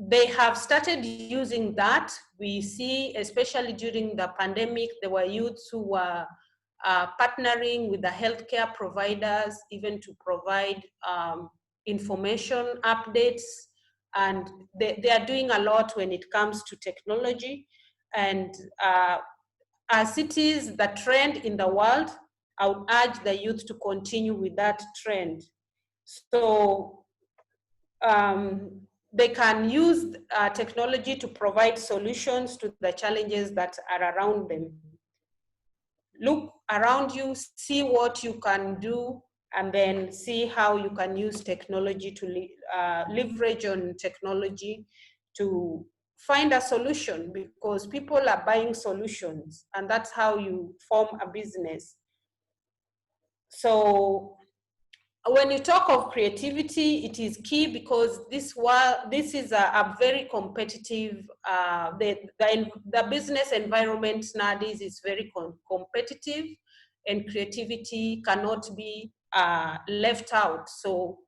they have started using that. We see, especially during the pandemic, there were youths who were partnering with the healthcare providers, even to provide information updates. And they are doing a lot when it comes to technology. And as it is the trend in the world, I would urge the youth to continue with that trend. So they can use technology to provide solutions to the challenges that are around them. Look around you, see what you can do, and then see how you can use technology to leverage on technology to find a solution, because people are buying solutions, and that's how you form a business. So when you talk of creativity, it is key because this is a very competitive, the business environment nowadays is very competitive, and creativity cannot be left out. So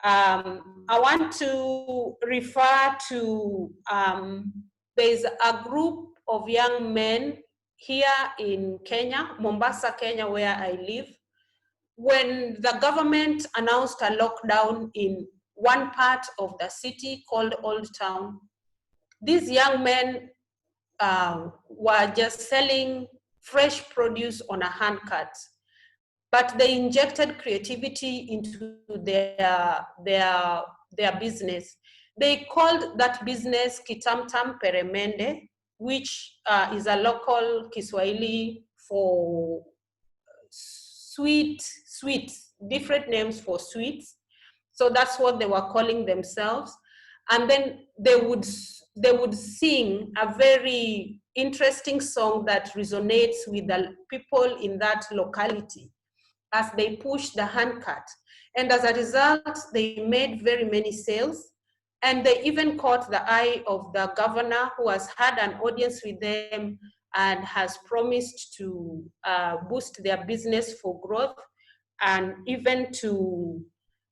I want to refer to, there's a group of young men here in Kenya, Mombasa, Kenya, where I live. When the government announced a lockdown in one part of the city called Old Town, these young men were just selling fresh produce on a hand cart, but they injected creativity into their business. They called that business Kitamtam Peremende, which is a local Kiswahili for sweets, different names for sweets. So that's what they were calling themselves. and then they would sing a very interesting song that resonates with the people in that locality as they push the handcart. And as a result, they made very many sales. And they even caught the eye of the governor, who has had an audience with them and has promised to boost their business for growth, and even to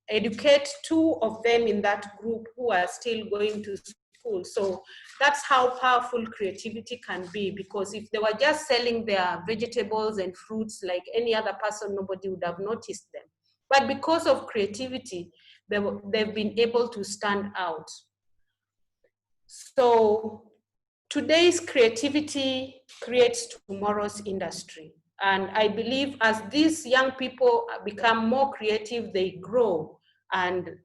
educate 2 of them in that group who are still going to school. So that's how powerful creativity can be, because if they were just selling their vegetables and fruits like any other person, nobody would have noticed them. But because of creativity, they've been able to stand out. So today's creativity creates tomorrow's industry. And I believe as these young people become more creative, they grow and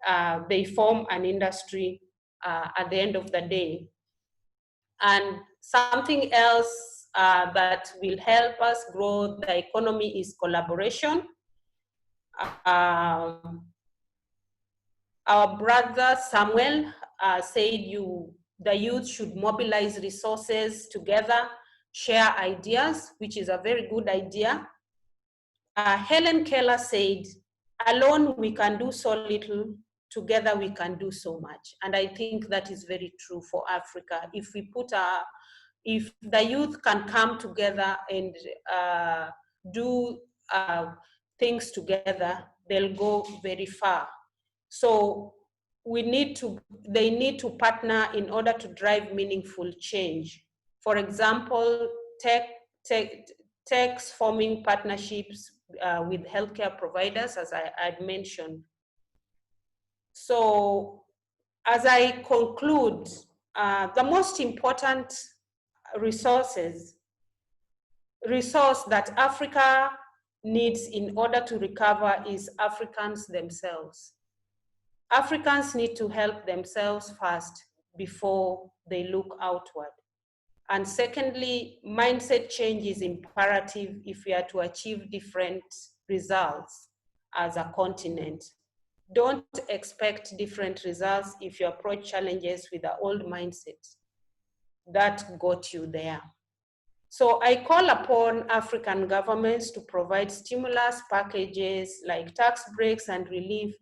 they form an industry at the end of the day. And something else that will help us grow the economy is collaboration. Our brother Samuel said the youth should mobilize resources together, share ideas, which is a very good idea. Helen Keller said, alone we can do so little, together we can do so much. And I think that is very true for Africa. If the youth can come together and do things together, they'll go very far. So they need to partner in order to drive meaningful change. For example, techs forming partnerships with healthcare providers, as I'd mentioned. So as I conclude, the most important resource that Africa needs in order to recover is Africans themselves. Africans need to help themselves first before they look outward. And secondly, mindset change is imperative if we are to achieve different results as a continent. Don't expect different results if you approach challenges with the old mindset that got you there. So I call upon African governments to provide stimulus packages like tax breaks and relief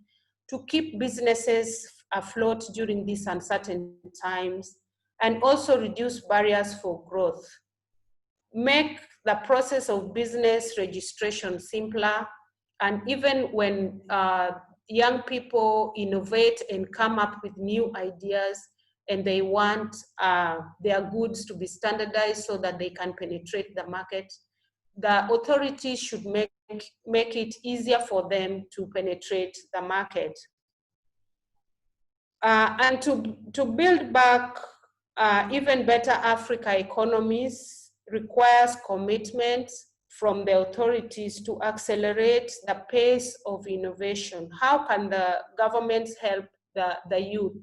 to keep businesses afloat during these uncertain times, and also reduce barriers for growth. Make the process of business registration simpler, and even when young people innovate and come up with new ideas and they want their goods to be standardized so that they can penetrate the market, the authorities should make it easier for them to penetrate the market. And to build back even better Africa economies requires commitment from the authorities to accelerate the pace of innovation. How can the governments help the youth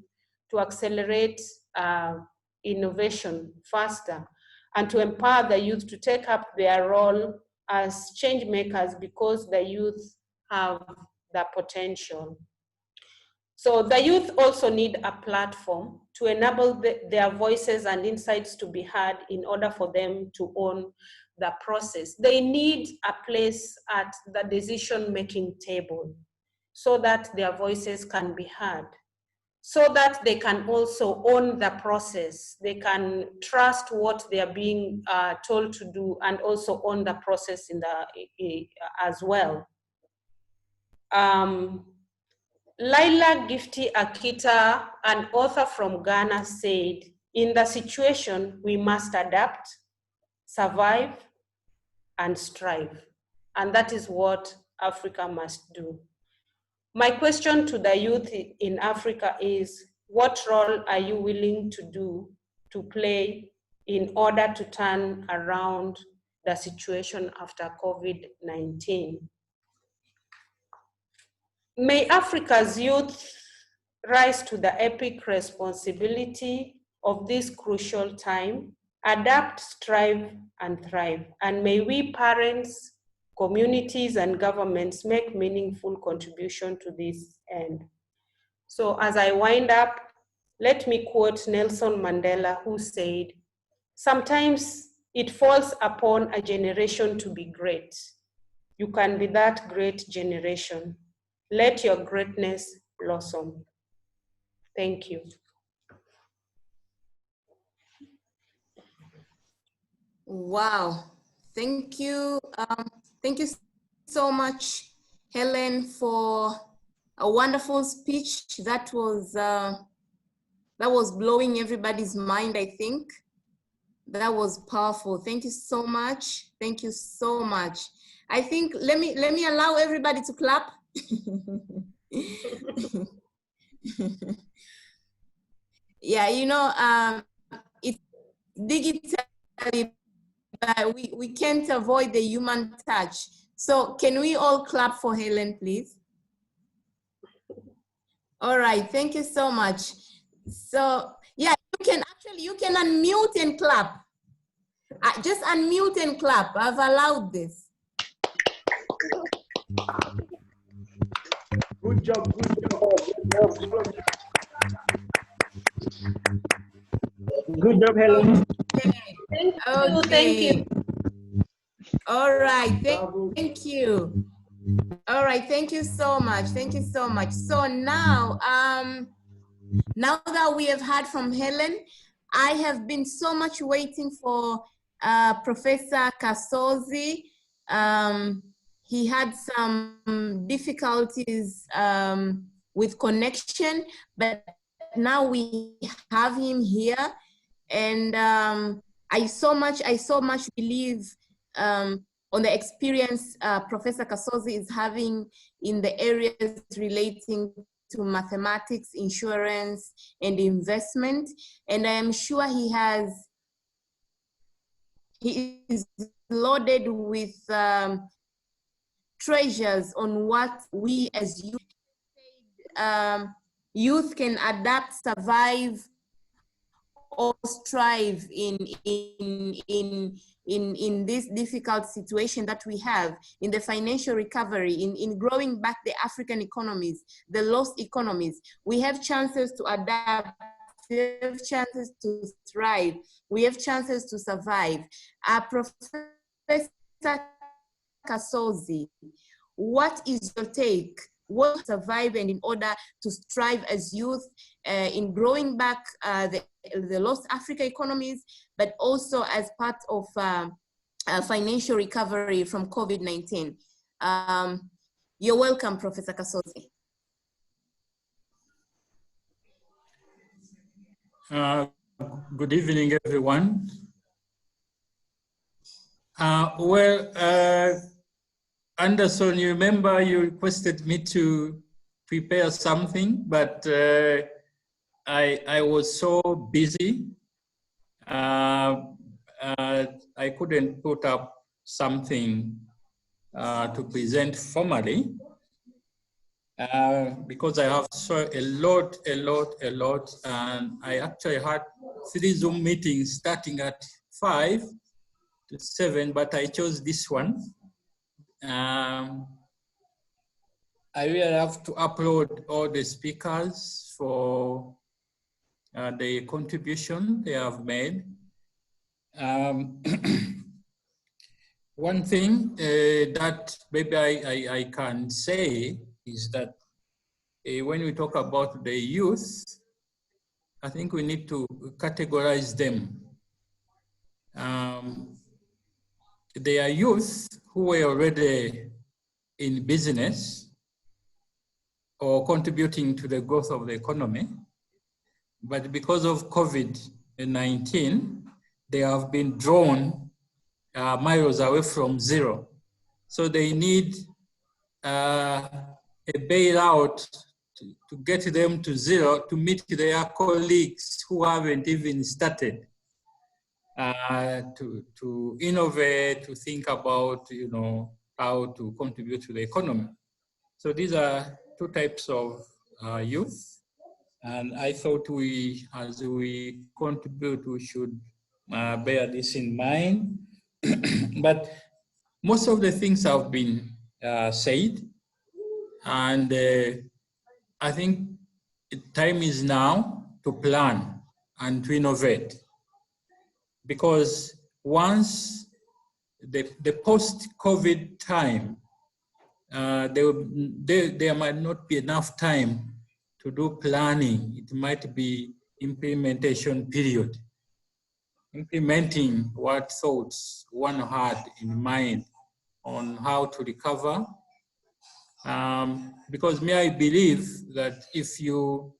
to accelerate innovation faster, and to empower the youth to take up their role as change makers, because the youth have the potential? So the youth also need a platform to enable their voices and insights to be heard in order for them to own the process. They need a place at the decision-making table so that their voices can be heard, so that they can also own the process. They can trust what they are being told to do, and also own the process as well. Laila Gifty Akita, an author from Ghana, said, in the situation, we must adapt, survive, and strive. And that is what Africa must do. My question to the youth in Africa is, what role are you willing to play in order to turn around the situation after COVID-19? May Africa's youth rise to the epic responsibility of this crucial time, adapt, strive, and thrive. And may we parents, communities, and governments make meaningful contribution to this end. So as I wind up, Let me quote Nelson Mandela, who said, "Sometimes it falls upon a generation to be great. You can be that great generation. Let your greatness blossom." Thank you. Wow, thank you. Thank you so much, Helen, for a wonderful speech that was blowing everybody's mind, I think. That was powerful. Thank you so much. Thank you so much. I think let me allow everybody to clap. Yeah, you know, it's digitally, but we can't avoid the human touch. So can we all clap for Helen, please? All right, thank you so much. So yeah, you can unmute and clap. Just unmute and clap. I've allowed this. Good job, good job. Good job, Helen. Thank you. All right, thank you. All right, thank you so much. Thank you so much. So now, now that we have heard from Helen, I have been so much waiting for Professor Kasozi. He had some difficulties with connection, but now we have him here, and I so much believe on the experience Professor Kasozi is having in the areas relating to mathematics, insurance, and investment. And I am sure he is loaded with treasures on what we as youth can adapt, survive, or strive in this difficult situation that we have in the financial recovery, in growing back the African economies, the lost economies. We have chances to adapt, we have chances to thrive, we have chances to survive. Professor Kasozi, what is your take? What survive and in order to strive as youth in growing back the lost Africa economies, but also as part of financial recovery from COVID-19. You're welcome, Professor Kasozi. Good evening, everyone. Anderson, you remember you requested me to prepare something, but I was so busy. I couldn't put up something to present formally because I have so a lot, and I actually had 3 Zoom meetings starting at 5 to 7, but I chose this one. I will have to upload all the speakers for the contribution they have made. One thing that maybe I can say is that when we talk about the youth, I think we need to categorize them. They are youth who were already in business or contributing to the growth of the economy, but because of COVID-19, they have been drawn miles away from zero. So they need a bailout to get them to zero, to meet their colleagues who haven't even started, to innovate, to think about, you know, how to contribute to the economy. So these are 2 types of youth. And I thought as we contribute, we should bear this in mind. But most of the things have been said. And I think time is now to plan and to innovate. Because once the post-COVID time, there might not be enough time to do planning. It might be implementation period. Implementing what thoughts one had in mind on how to recover. Because I believe that if you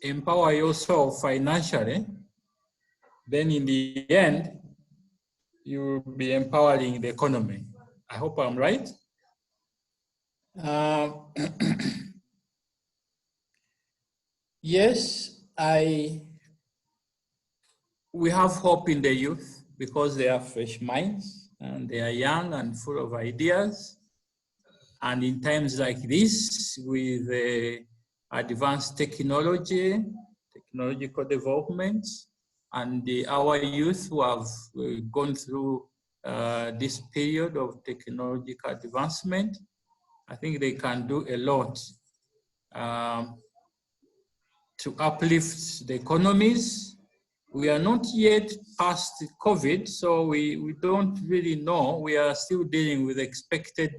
empower yourself financially, then in the end, you'll be empowering the economy. I hope I'm right. Yes, we have hope in the youth because they have fresh minds and they are young and full of ideas. And in times like this, with advanced technological developments, and our youth who have gone through this period of technological advancement, I think they can do a lot to uplift the economies. We are not yet past COVID, so we don't really know. We are still dealing with expected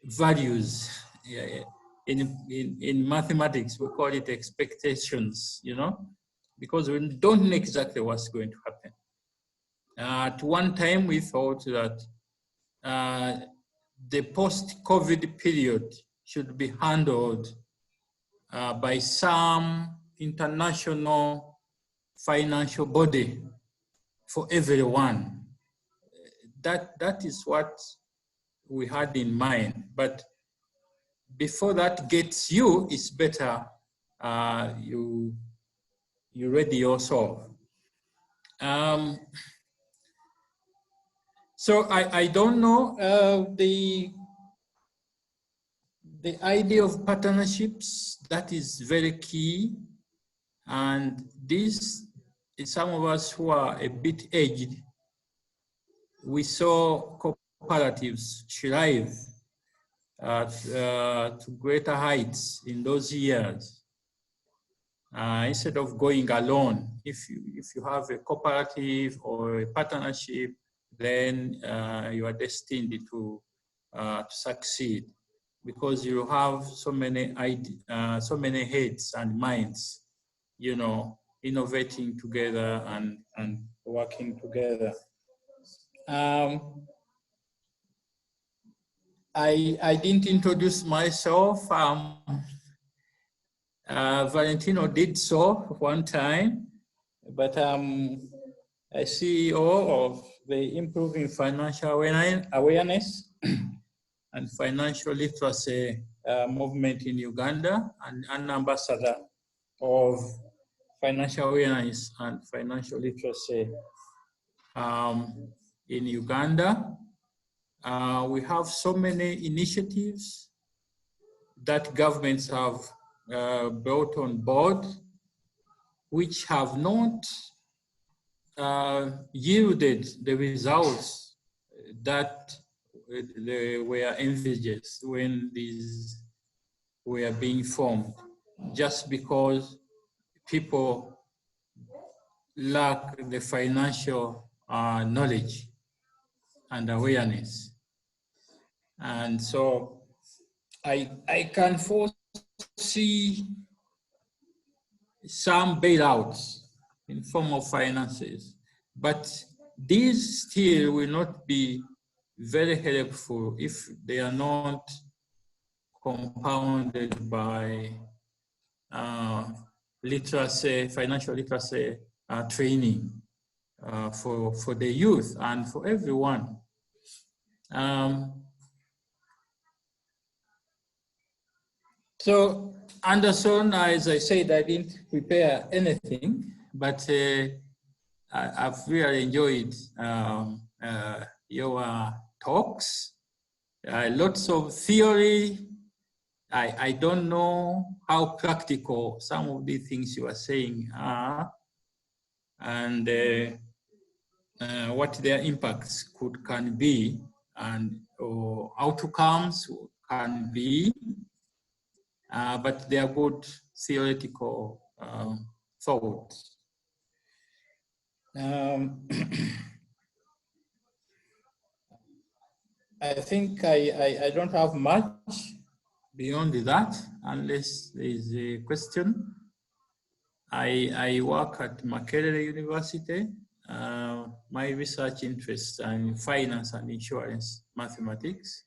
values. In mathematics, we call it expectations, because we don't know exactly what's going to happen. At one time, we thought that the post-COVID period should be handled by some international financial body for everyone. That is what we had in mind. But before that gets you, it's better you ready yourself. So I don't know, the idea of partnerships, that is very key. And this is some of us who are a bit aged. We saw cooperatives thrive to greater heights in those years. Instead of going alone, if you have a cooperative or a partnership, then you are destined to succeed, because you have so many heads and minds, innovating together and working together. I didn't introduce myself. Valentino did so one time, but I'm a CEO of the Improving Financial Awareness and Financial Literacy movement in Uganda, and an ambassador of financial awareness and financial literacy in Uganda. We have so many initiatives that governments have brought on board, which have not yielded the results that they were envisaged when these were being formed, just because people lack the financial knowledge and awareness. And so I can foresee some bailouts in form of finances, but these still will not be very helpful if they are not compounded by literacy, financial literacy training for the youth and for everyone. So Anderson, as I said, I didn't prepare anything, but I've really enjoyed your talks. Lots of theory. I don't know how practical some of the things you are saying are, and what their impacts can be, and or outcomes can be. But they are good theoretical thought. I think I don't have much beyond that, unless there is a question. I work at Makerere University. My research interests are in finance and insurance mathematics.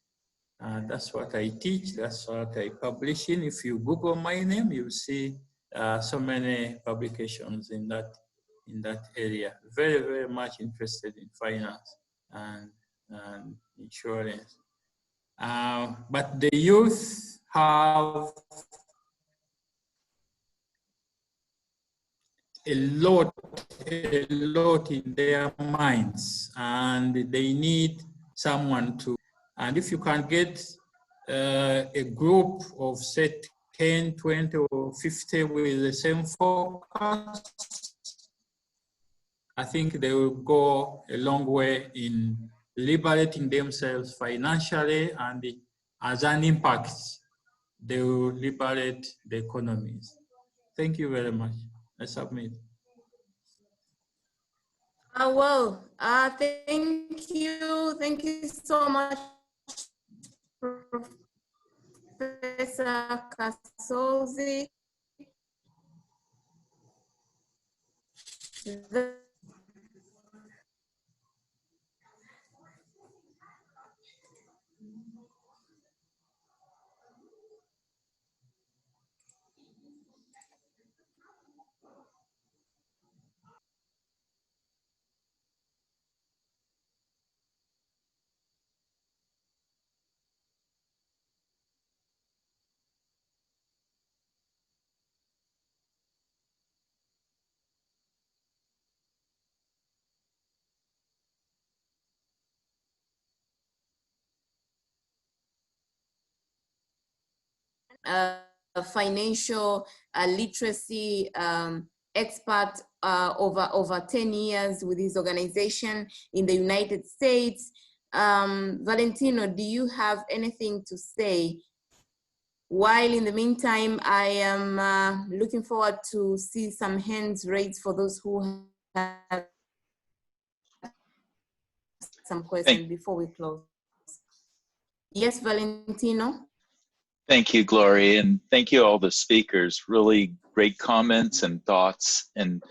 That's what I teach, that's what I publish in. If you Google my name, you'll see so many publications in that area. Very, very much interested in finance and insurance. But the youth have a lot in their minds, and they need someone to, and if you can get a group of say 10, 20 or 50 with the same focus, I think they will go a long way in liberating themselves financially, and as an impact, they will liberate the economies. Thank you very much. I submit. Well, thank you so much, Professor Kasozi. Financial literacy expert over 10 years with his organization in the United States. Valentino, do you have anything to say? While in the meantime, I am looking forward to see some hands raised for those who have some questions before we close. Yes, Valentino? Thank you, Gloria, and thank you all the speakers. Really great comments and thoughts and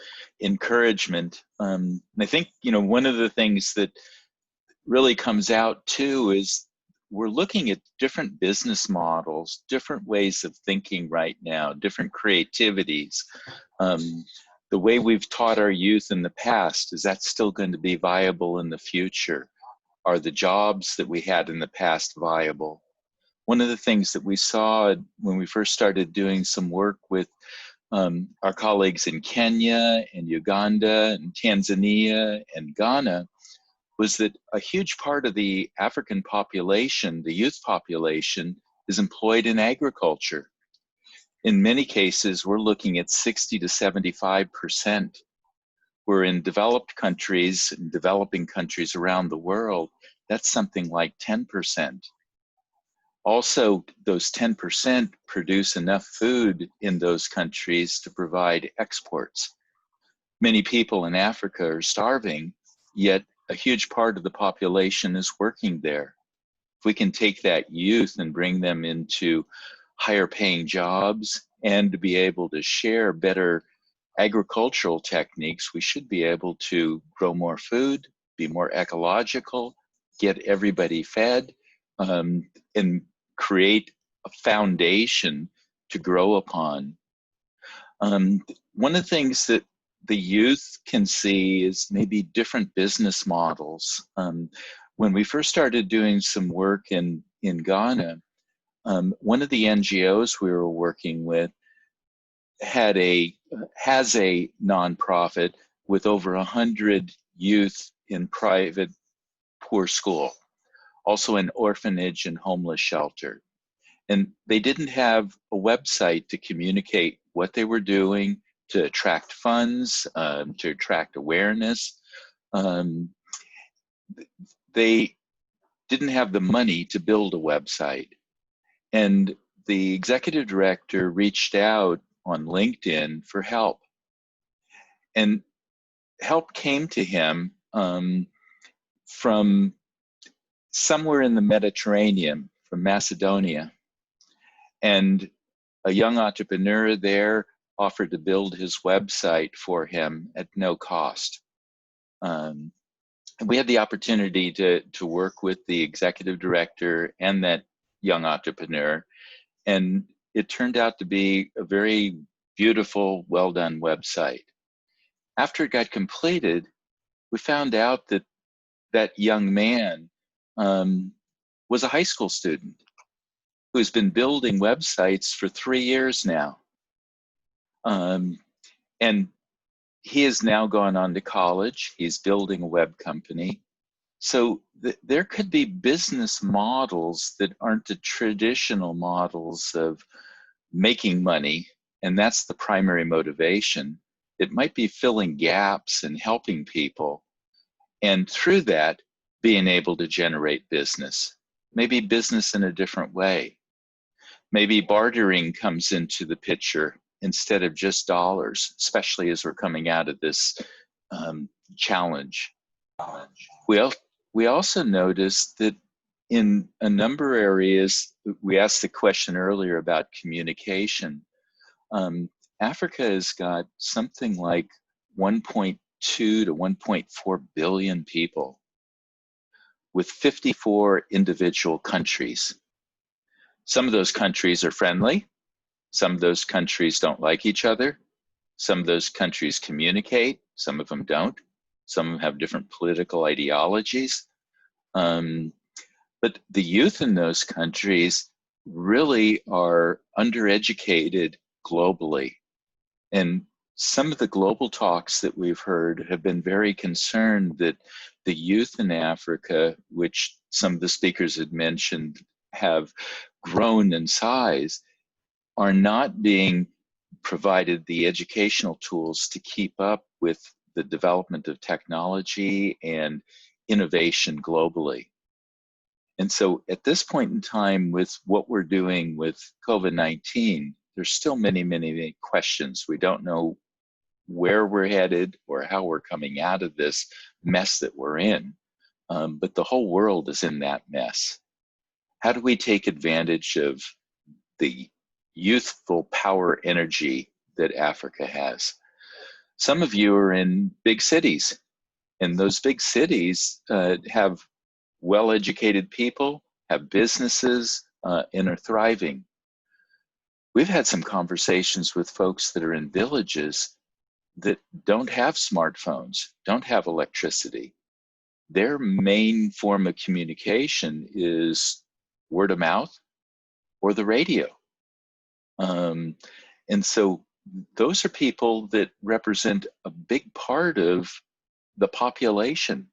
encouragement. And I think, you know, one of the things that really comes out too is we're looking at different business models, different ways of thinking right now, different creativities. The way we've taught our youth in the past, is that still going to be viable in the future? Are the jobs that we had in the past viable? One of the things that we saw when we first started doing some work with our colleagues in Kenya and Uganda and Tanzania and Ghana was that a huge part of the African population, the youth population, is employed in agriculture. In many cases, we're looking at 60 to 75%. We're in developed countries and developing countries around the world, that's something like 10%. Also, those 10% produce enough food in those countries to provide exports. Many people in Africa are starving, yet a huge part of the population is working there. If we can take that youth and bring them into higher paying jobs and to be able to share better agricultural techniques, we should be able to grow more food, be more ecological, get everybody fed, and create a foundation to grow upon. One of the things that the youth can see is maybe different business models. When we first started doing some work in Ghana, one of the NGOs we were working with has a nonprofit with over 100 youth in private poor school, also an orphanage and homeless shelter. And they didn't have a website to communicate what they were doing, to attract funds, to attract awareness. They didn't have the money to build a website. And the executive director reached out on LinkedIn for help. And help came to him from somewhere in the Mediterranean, from Macedonia. And a young entrepreneur there offered to build his website for him at no cost. And we had the opportunity to work with the executive director and that young entrepreneur. And it turned out to be a very beautiful, well-done website. After it got completed, we found out that that young man was a high school student who's been building websites for 3 years now. And he has now gone on to college. He's building a web company. So there could be business models that aren't the traditional models of making money, and that's the primary motivation. It might be filling gaps and helping people, and through that, being able to generate business. Maybe business in a different way. Maybe bartering comes into the picture instead of just dollars, especially as we're coming out of this challenge. We also noticed that in a number of areas, we asked the question earlier about communication. Africa has got something like 1.2 to 1.4 billion people with 54 individual countries. Some of those countries are friendly. Some of those countries don't like each other. Some of those countries communicate. Some of them don't. Some of them have different political ideologies. But the youth in those countries really are undereducated globally. And some of the global talks that we've heard have been very concerned that the youth in Africa, which some of the speakers had mentioned have grown in size, are not being provided the educational tools to keep up with the development of technology and innovation globally. And so at this point in time, with what we're doing with COVID-19, there's still many, many questions. We don't know where we're headed or how we're coming out of this mess that we're in. But the whole world is in that mess. How do we take advantage of the youthful power energy that Africa has? Some of you are in big cities, and those big cities have well-educated people, have businesses, and are thriving. We've had some conversations with folks that are in villages that don't have smartphones, don't have electricity. Their main form of communication is word of mouth or the radio. And so those are people that represent a big part of the population.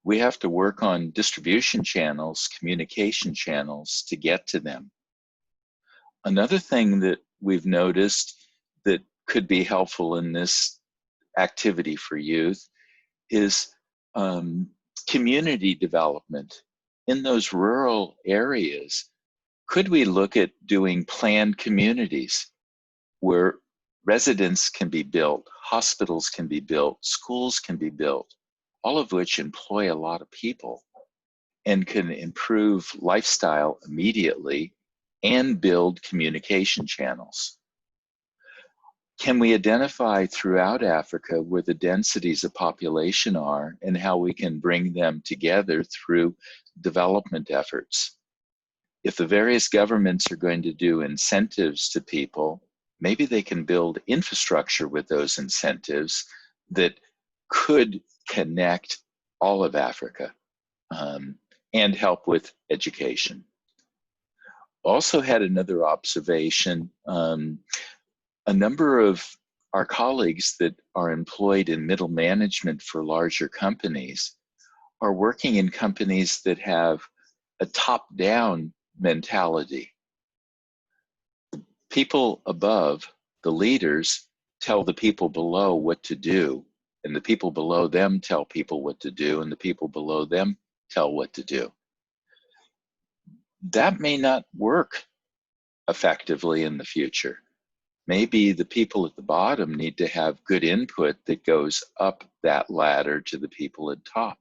We have to work on distribution channels, communication channels to get to them. Another thing that we've noticed that could be helpful in this activity for youth is community development. In those rural areas, could we look at doing planned communities where residents can be built, hospitals can be built, schools can be built, all of which employ a lot of people and can improve lifestyle immediately and build communication channels? Can we identify throughout Africa where the densities of population are and how we can bring them together through development efforts? If the various governments are going to do incentives to people, maybe they can build infrastructure with those incentives that could connect all of Africa and help with education. Also had another observation. A number of our colleagues that are employed in middle management for larger companies are working in companies that have a top-down mentality. People above, the leaders, tell the people below what to do, and the people below them tell people what to do, and the people below them tell what to do. That may not work effectively in the future. Maybe the people at the bottom need to have good input that goes up that ladder to the people at top.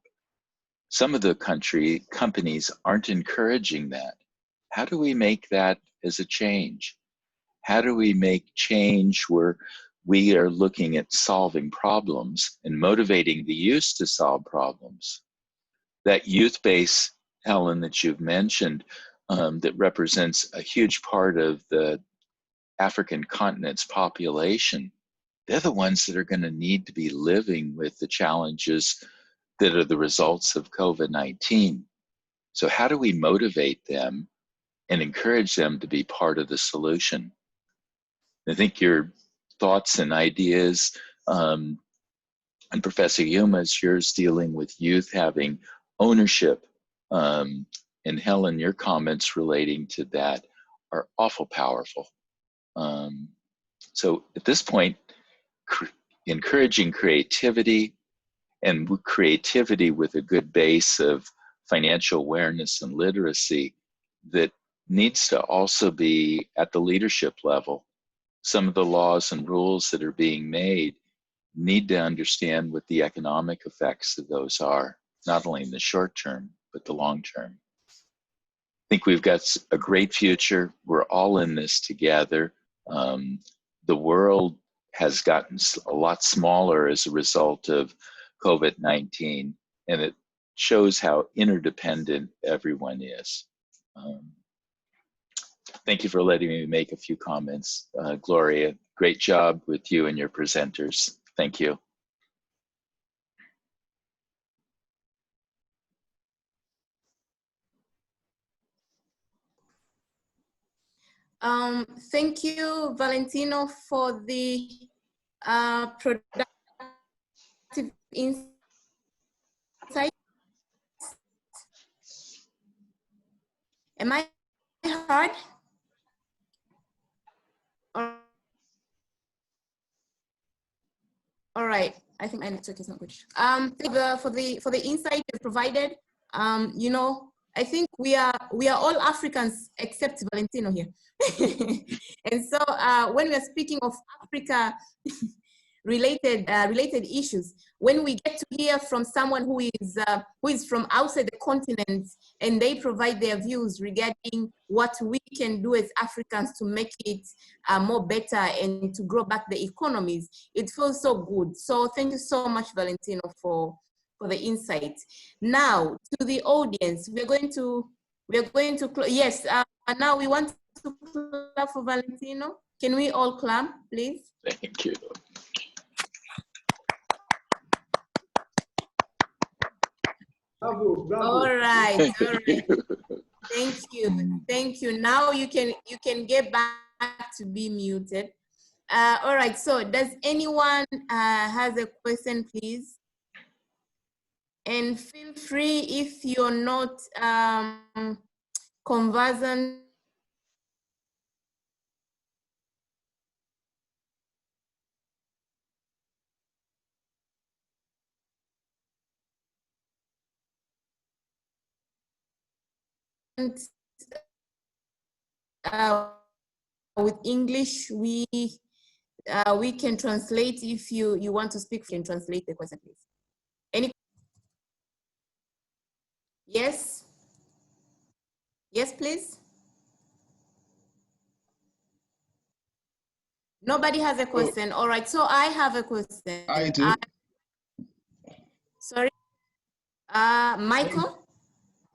Some of the companies aren't encouraging that. How do we make that as a change? How do we make change where we are looking at solving problems and motivating the youth to solve problems? That youth base, Helen, that you've mentioned, that represents a huge part of the African continent's population, they're the ones that are going to need to be living with the challenges that are the results of COVID-19. So how do we motivate them and encourage them to be part of the solution? I think your thoughts and ideas, and Professor Yuma's, yours dealing with youth having ownership, and Helen, your comments relating to that are awful powerful. So at this point, encouraging creativity, and creativity with a good base of financial awareness and literacy that needs to also be at the leadership level. Some of the laws and rules that are being made need to understand what the economic effects of those are, not only in the short term, but the long term. I think we've got a great future. We're all in this together. The world has gotten a lot smaller as a result of COVID-19, and it shows how interdependent everyone is. Thank you for letting me make a few comments. Gloria, great job with you and your presenters. Thank you. Thank you, Valentino, for the productive insight. Am I heard? All right, I think my network is not good. For the insight you provided, you know, I think we are all Africans except Valentino here. And so when we are speaking of Africa related issues, when we get to hear from someone who is from outside the continent and they provide their views regarding what we can do as Africans to make it more better and to grow back the economies, it feels so good. So thank you so much, Valentino, for the insight. Now to the audience, we're going to yes. Now we want to clap for Valentino. Can we all clap, please? Thank you. Bravo, bravo. All right, all right. Thank you. Now you can get back to be muted. All right. So, does anyone has a question, please? And feel free if you're not conversant. With English, we can translate. If you want to speak, you can translate the question, please. Any? Yes. Yes, please. Nobody has a question. All right. So I have a question. I do. Sorry. Michael?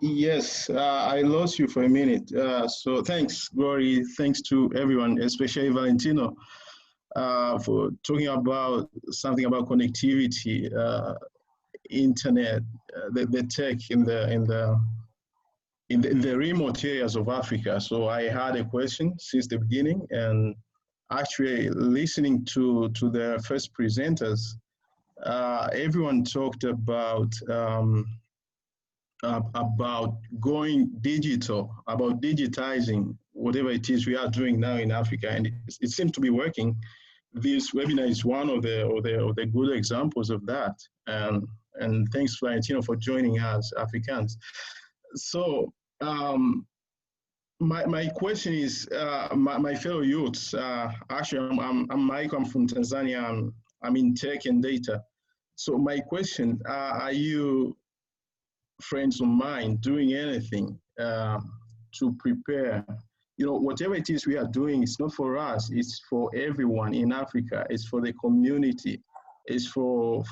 Yes, I lost you for a minute. So thanks, Glory. Thanks to everyone, especially Valentino, for talking about something about connectivity, internet, the tech in the remote areas of Africa. So I had a question since the beginning, and actually listening to the first presenters, everyone talked about going digital, about digitizing whatever it is we are doing now in Africa, and it seems to be working. This webinar is one of the good examples of that. And thanks, Valentino, for joining us, Africans. So My question is, my fellow youths, actually, I'm Mike, I'm from Tanzania, I'm in tech and data. So my question, are you friends of mine doing anything to prepare? You know, whatever it is we are doing, it's not for us, it's for everyone in Africa, it's for the community, it's for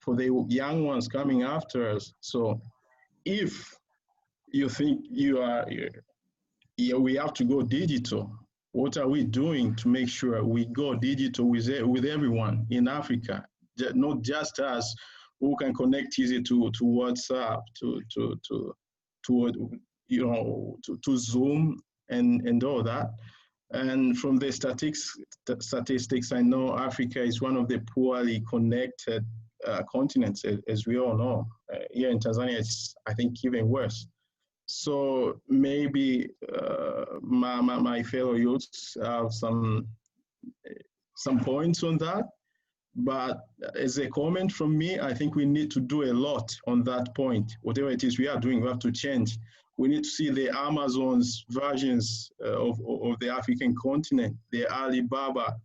the young ones coming after us. So if you think we have to go digital, what are we doing to make sure we go digital with everyone in Africa, not just us who can connect easy to WhatsApp, to Zoom and all that. And from the statistics, I know Africa is one of the poorly connected continents, as we all know. Here in Tanzania, it's, I think, even worse. So maybe my fellow youths have some points on that. But as a comment from me, I think we need to do a lot on that point. Whatever it is we are doing, we have to change. We need to see the Amazon's versions of the African continent, the Alibaba.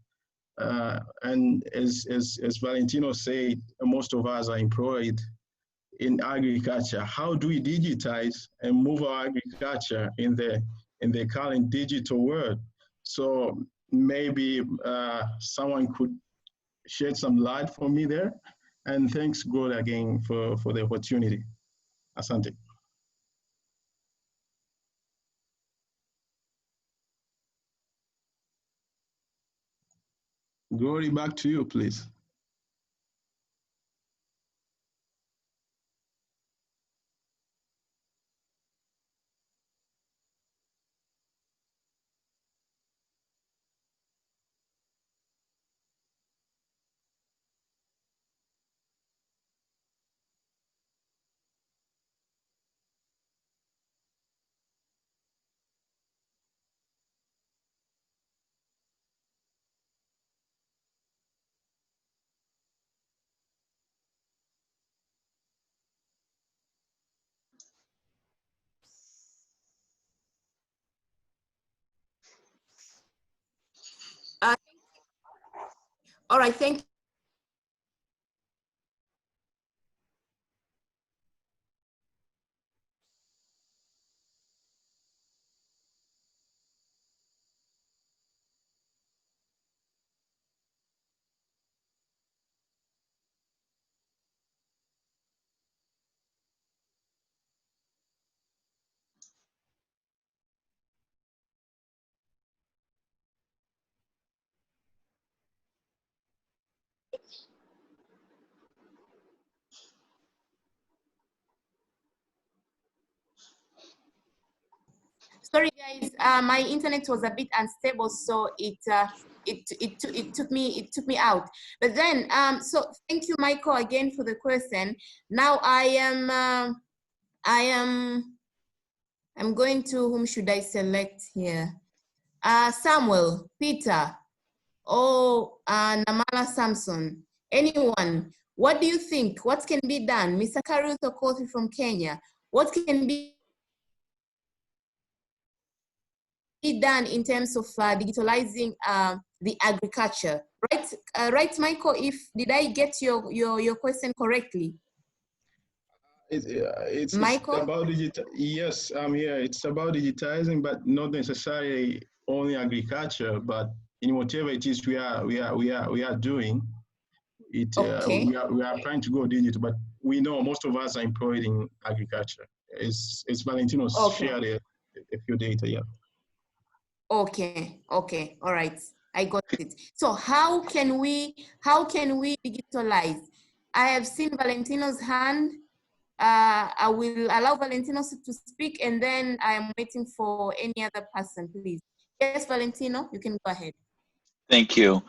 And as Valentino said, most of us are employed in agriculture. How do we digitize and move our agriculture in the current digital world? So maybe someone could shed some light for me there. And thanks God again for the opportunity. Asante. Glory, back to you, please. All right, thank you. Sorry, guys. My internet was a bit unstable, so it took me out. But then, so thank you, Michael, again for the question. Now I'm going to, whom should I select here? Samuel, Peter, or Namala Samson. Anyone? What do you think? What can be done? Mr. Karuth Okothi from Kenya. What can be done in terms of digitalizing the agriculture, right? Right, Michael. Did I get your question correctly? It's Michael? about yes, I'm here. It's about digitizing, but not necessarily only agriculture, but in whatever it is we are doing. It okay. we are trying to go digital, but we know most of us are employed in agriculture. It's Valentino shared a few data, yeah. Okay, all right, I got it. So how can we digitalize? I have seen Valentino's hand. I will allow Valentino to speak, and then I am waiting for any other person, please. Yes, Valentino, you can go ahead. Thank you.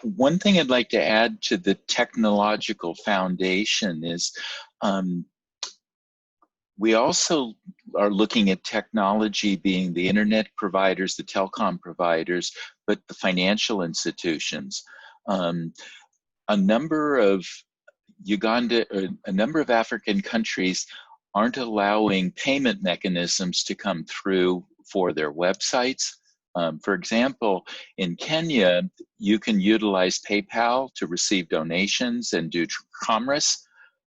One thing I'd like to add to the technological foundation is we also are looking at technology being the internet providers, the telecom providers, but the financial institutions. A number of Uganda, a number of African countries aren't allowing payment mechanisms to come through for their websites. For example, in Kenya, you can utilize PayPal to receive donations and do commerce,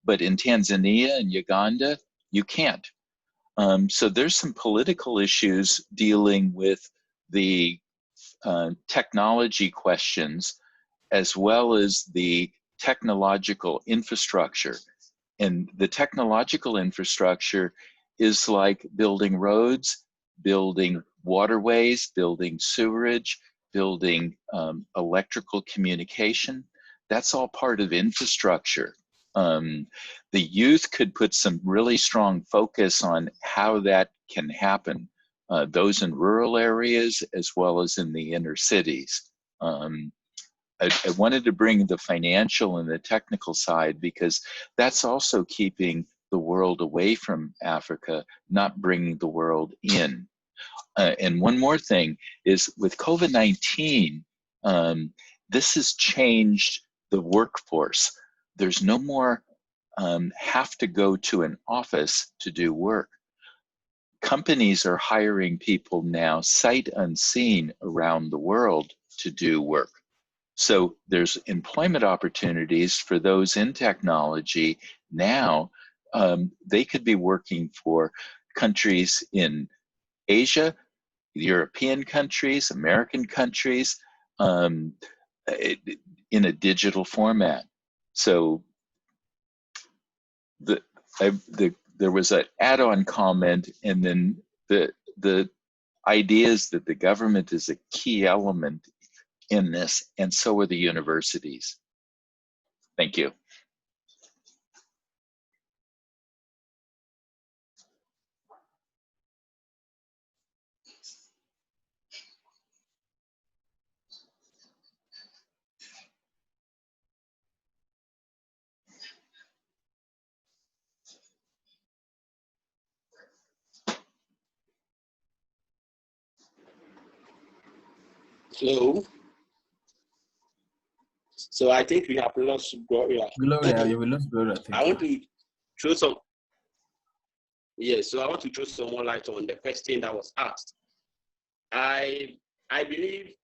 but in Tanzania and Uganda, you can't. So there's some political issues dealing with the technology questions, as well as the technological infrastructure. And the technological infrastructure is like building roads, building waterways, building sewerage, building electrical communication. That's all part of infrastructure. The youth could put some really strong focus on how that can happen, those in rural areas as well as in the inner cities. I wanted to bring the financial and the technical side because that's also keeping the world away from Africa, not bringing the world in. And one more thing is with COVID-19, this has changed the workforce. There's no more have to go to an office to do work. Companies are hiring people now sight unseen around the world to do work. So there's employment opportunities for those in technology now. They could be working for countries in Asia, European countries, American countries, in a digital format. So there was an add-on comment, and then the ideas that the government is a key element in this, and so are the universities. Thank you. Hello. So I think we have lost Gloria. Gloria, you will lost Gloria. I want to throw some. Yes, so I want to throw some more light on the question that was asked. I believe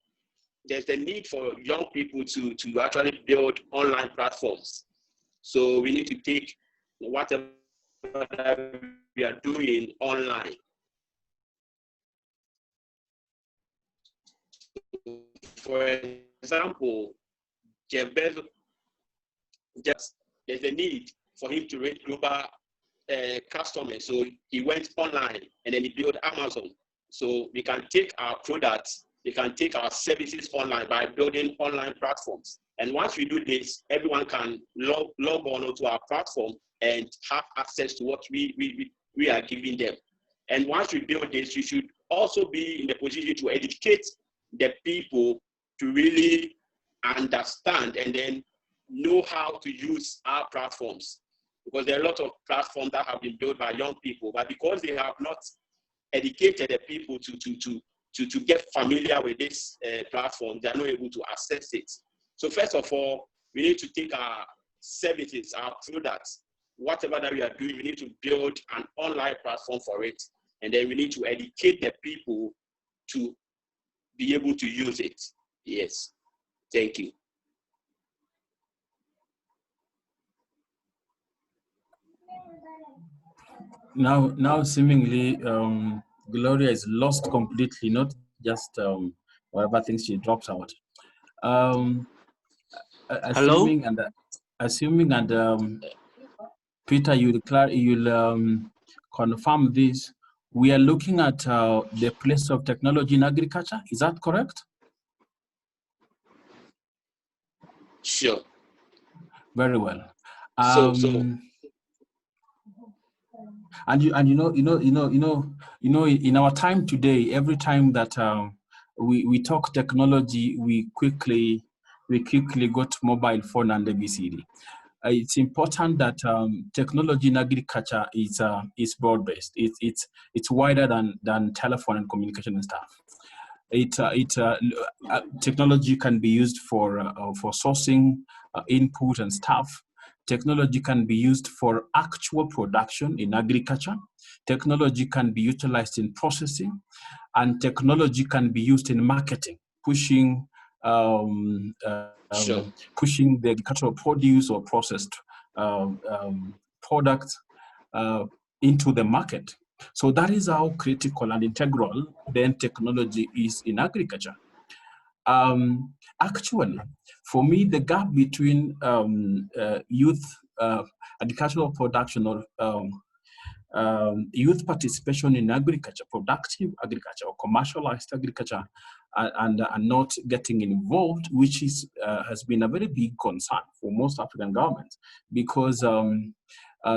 there's a need for young people to actually build online platforms. So we need to take whatever that we are doing online. For example, Jeff Bezos, there's a need for him to reach global customers. So he went online and then he built Amazon. So we can take our products, we can take our services online by building online platforms. And once we do this, everyone can log on to our platform and have access to what we are giving them. And once we build this, you should also be in the position to educate the people to really understand and then know how to use our platforms. Because there are a lot of platforms that have been built by young people, but because they have not educated the people to get familiar with this platform, they are not able to access it. So first of all, we need to take our services, our products, whatever that we are doing, we need to build an online platform for it. And then we need to educate the people to be able to use it. Yes, thank you. Now seemingly Gloria is lost completely, not just whatever things she drops out. Assuming and Peter, you'll confirm this. We are looking at the place of technology in agriculture. Is that correct? Sure. Very well. And you know, in our time today, every time that we talk technology, we quickly got mobile phone and ABCD. It's important that technology in agriculture is broad-based. It's wider than telephone and communication and stuff. Technology can be used for sourcing input and stuff. Technology can be used for actual production in agriculture. Technology can be utilized in processing, and technology can be used in marketing, pushing pushing the agricultural produce or processed products into the market. So that is how critical and integral then technology is in agriculture. Actually, for me, the gap between youth agricultural production or youth participation in agriculture, productive agriculture or commercialized agriculture, and not getting involved, which is has been a very big concern for most African governments, because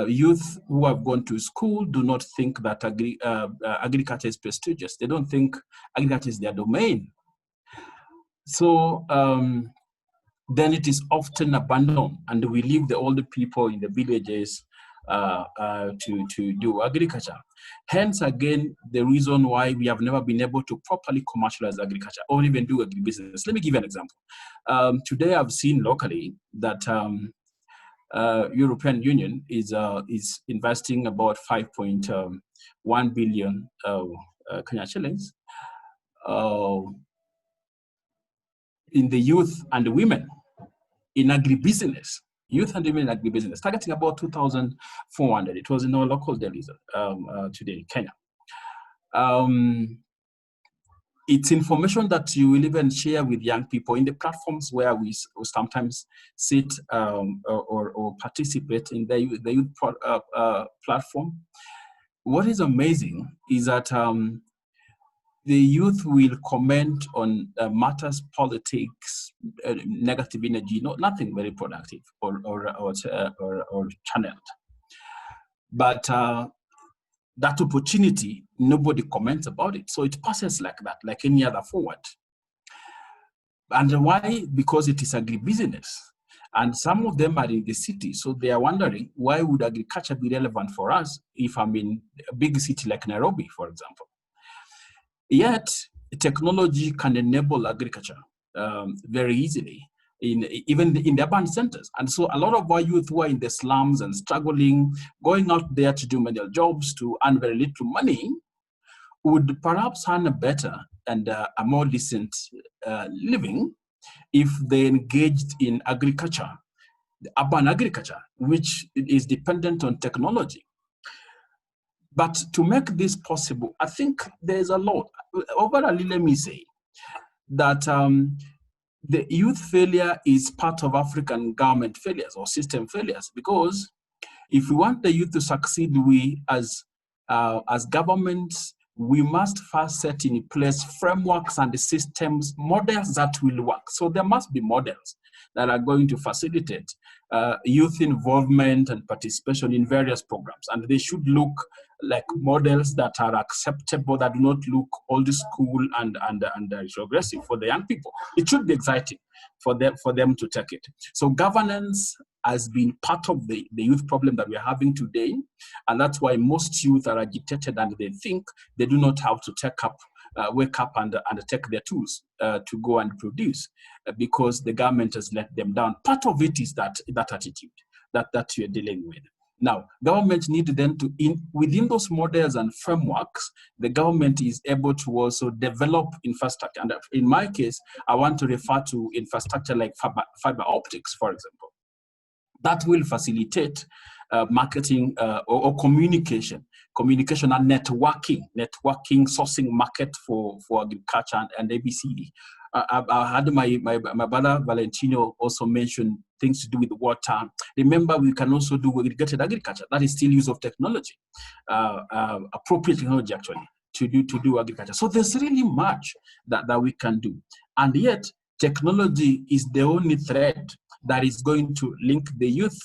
youth who have gone to school do not think that agriculture is prestigious. They don't think agriculture is their domain. So then it is often abandoned, and we leave the older people in the villages to do agriculture. Hence, again, the reason why we have never been able to properly commercialize agriculture or even do agribusiness. Let me give you an example. Today, I've seen locally that European Union is investing about 5.1 billion Kenya shillings in the youth and the women in agribusiness. Youth and women in agribusiness, targeting about 2,400. It was in our local dailies today in Kenya. It's information that you will even share with young people in the platforms where we sometimes sit or participate in the youth platform. What is amazing is that the youth will comment on matters, politics, negative energy, nothing very productive or channeled. But that opportunity, nobody comments about it. So it passes like that, like any other forward. And why? Because it is agribusiness. And some of them are in the city. So they are wondering, why would agriculture be relevant for us if I'm in a big city like Nairobi, for example? Yet, technology can enable agriculture very easily, even in the urban centers. And so a lot of our youth who are in the slums and struggling, going out there to do manual jobs to earn very little money, would perhaps earn a better and a more decent living if they engaged in agriculture, urban agriculture, which is dependent on technology. But to make this possible, I think there's a lot. Overall, let me say that the youth failure is part of African government failures or system failures, because if we want the youth to succeed, we as governments, we must first set in place frameworks and systems, models that will work. So there must be models that are going to facilitate youth involvement and participation in various programs. And they should look like models that are acceptable, that do not look old school and regressive for the young people. It should be exciting for them to take it. So governance has been part of the youth problem that we're having today. And that's why most youth are agitated and they think they do not have to wake up and take their tools to go and produce because the government has let them down. Part of it is that attitude that you're dealing with. Now, government need then to, within those models and frameworks, the government is able to also develop infrastructure. And in my case, I want to refer to infrastructure like fiber optics, for example. That will facilitate marketing or communication and networking, sourcing market for agriculture and ABCD. I had my brother Valentino also mentioned things to do with water. Remember, we can also do irrigated agriculture. That is still use of technology, appropriate technology actually, to do agriculture. So there's really much that we can do. And yet, technology is the only thread that is going to link the youth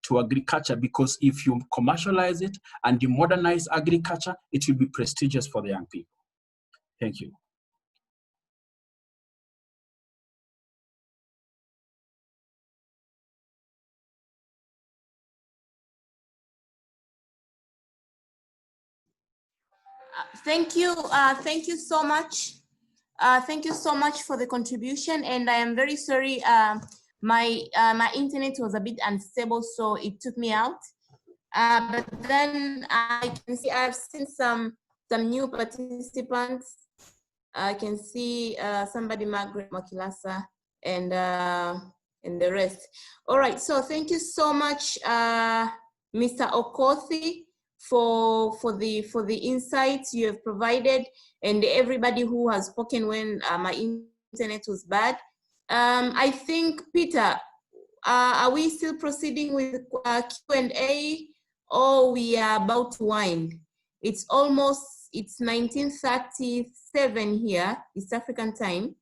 to agriculture, because if you commercialize it and you modernize agriculture, it will be prestigious for the young people. Thank you. Thank you so much. Thank you so much for the contribution, and I am very sorry my internet was a bit unstable, so it took me out. But then I can see I've seen some new participants. I can see somebody, Margaret Makilasa, and the rest. All right, so thank you so much, Mr. Okothi, for the insights you have provided, and everybody who has spoken when my internet was bad. I think, Peter, are we still proceeding with Q&A, or we are about to wind? It's 19:37 here, East African time,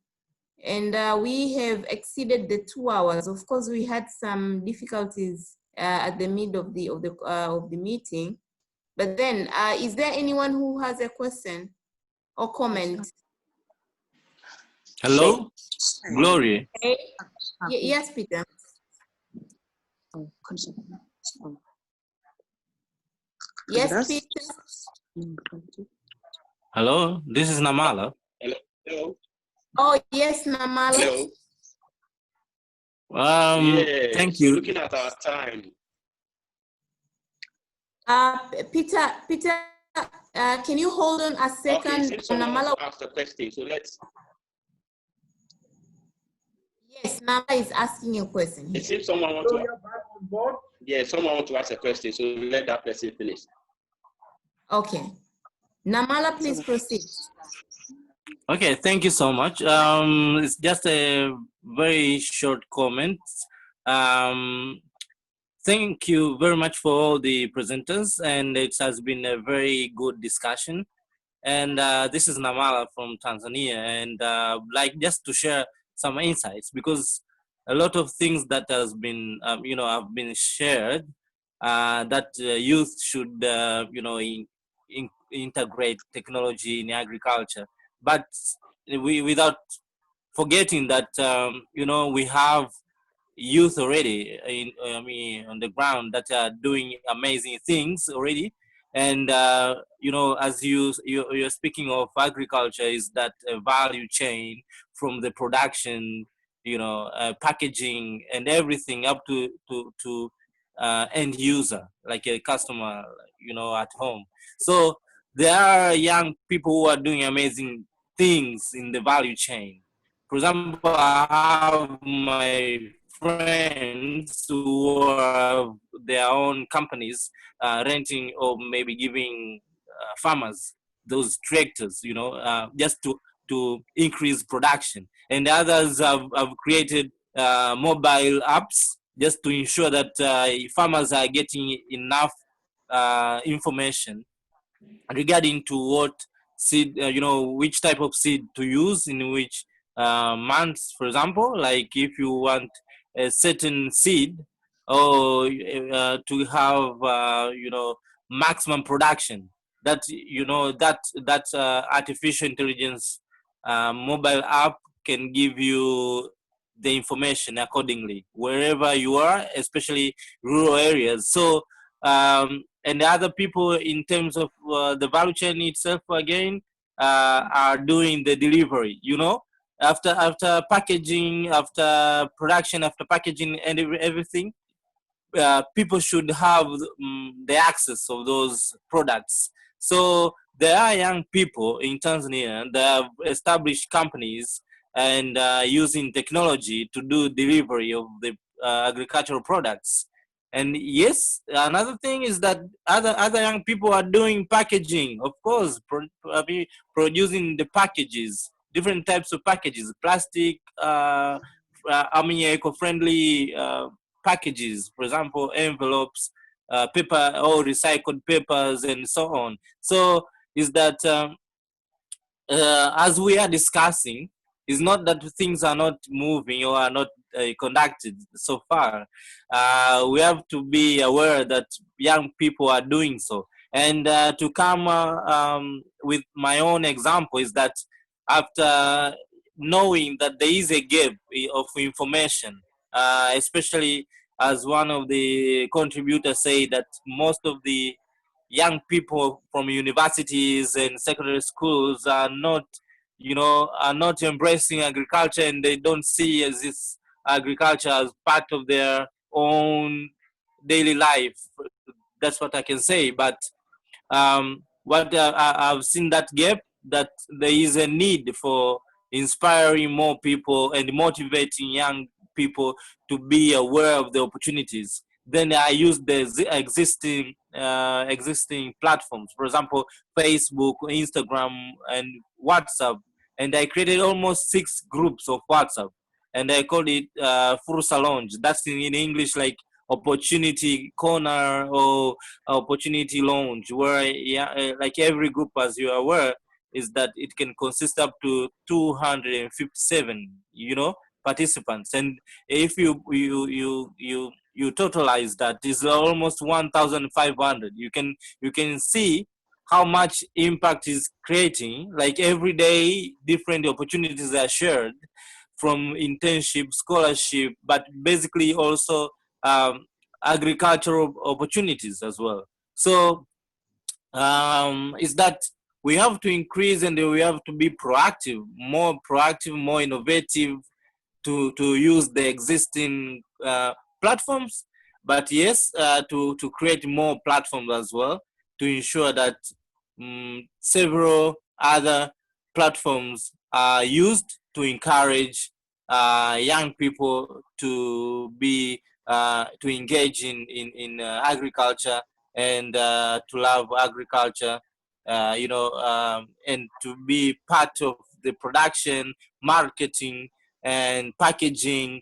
and we have exceeded the 2 hours. Of course, we had some difficulties at the mid of the meeting, but then is there anyone who has a question or comment? Hello, Glory. Hey. Yes, Peter. Yes, Peter. Hello, this is Namala. Hello. Oh, yes, Namala. Hello. Yes, Thank you. looking at our time. Peter, can you hold on a second? Okay, since someone wants to ask a question, so let's. Yes, Namala is asking a question. It seems someone wants So to. you're back on board? Yeah, someone wants to ask a question, so let that person finish. Okay. Namala, please proceed. Okay, thank you so much. It's just a very short comment. Thank you very much for all the presenters, and it has been a very good discussion. And this is Namala from Tanzania, and like just to share some insights, because a lot of things that has been have been shared that youth should integrate technology in agriculture, but without forgetting that we have youth already on the ground that are doing amazing things already. And as you're speaking of agriculture, is that a value chain from the production, packaging and everything up to end user, like a customer, at home. So there are young people who are doing amazing things in the value chain. For example, I have my friends who have their own companies renting or maybe giving farmers those tractors, just to increase production. And others have created mobile apps just to ensure that farmers are getting enough information regarding to what seed, which type of seed to use in which months, for example, like if you want a certain seed or to have, maximum production, that, that artificial intelligence mobile app can give you the information accordingly, wherever you are, especially rural areas. So, and the other people in terms of the value chain itself again are doing the delivery, after packaging, after production, after packaging and everything. People should have the access of those products. So there are young people in Tanzania that have established companies and using technology to do delivery of the agricultural products. And yes, another thing is that other young people are doing packaging, of course, producing the packages, different types of packages, plastic, eco-friendly packages, for example, envelopes, paper, or recycled papers, and so on. So is that as we are discussing, it's not that things are not moving or are not conducted so far. We have to be aware that young people are doing so. And to come with my own example is that after knowing that there is a gap of information, especially as one of the contributors say that most of the young people from universities and secondary schools are not embracing agriculture, and they don't see as this agriculture as part of their own daily life. That's what I can say. But what I've seen that gap, that there is a need for inspiring more people and motivating young people to be aware of the opportunities. Then I use the existing platforms, for example, Facebook, Instagram, and WhatsApp. And I created almost 6 groups of WhatsApp, and I called it Fursa Lounge. That's in English, like opportunity corner or opportunity lounge, where like every group, as you are aware, is that it can consist up to 257, participants. And if you totalize that, is almost 1,500. You can see how much impact is creating. Like every day, different opportunities are shared, from internship, scholarship, but basically also agricultural opportunities as well. So is that we have to increase, and we have to be proactive, more innovative, to use the existing platforms, but yes, to create more platforms as well, to ensure that several other platforms are used to encourage young people to be to engage in agriculture, and to love agriculture, and to be part of the production, marketing, and packaging,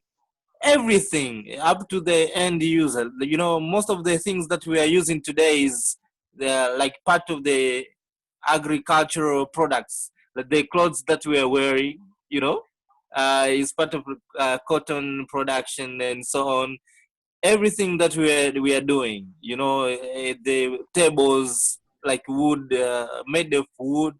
everything up to the end user. Most of the things that we are using today is like part of the agricultural products. The clothes that we are wearing, is part of cotton production and so on. Everything that we are doing, the tables, like wood, made of wood,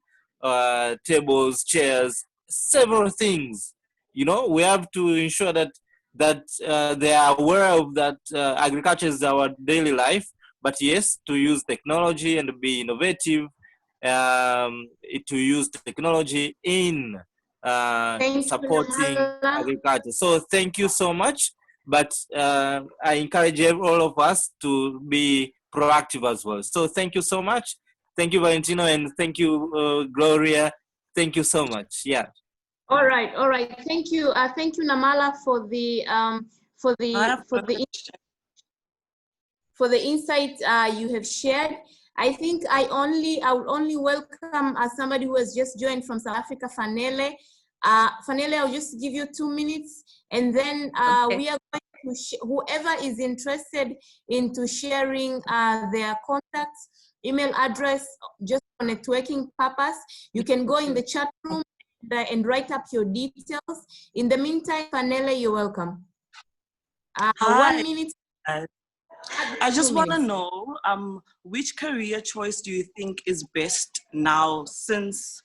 tables, chairs, several things. We have to ensure that they are aware of that agriculture is our daily life, but yes, to use technology and be innovative, to use technology in supporting agriculture. So thank you so much. But I encourage all of us to be proactive as well. So thank you so much. Thank you, Valentino, and thank you, Gloria. Thank you so much. Yeah. All right. Thank you, Namala, for the insight you have shared. I think I would only welcome somebody who has just joined from South Africa, Fanele. Fanele, I'll just give you 2 minutes, and then okay. We are going to whoever is interested into sharing their contacts, email address, just for networking purpose, you can go in the chat room and write up your details. In the meantime, Fanele, you're welcome. Hi. 1 minute. I just want to know, which career choice do you think is best now since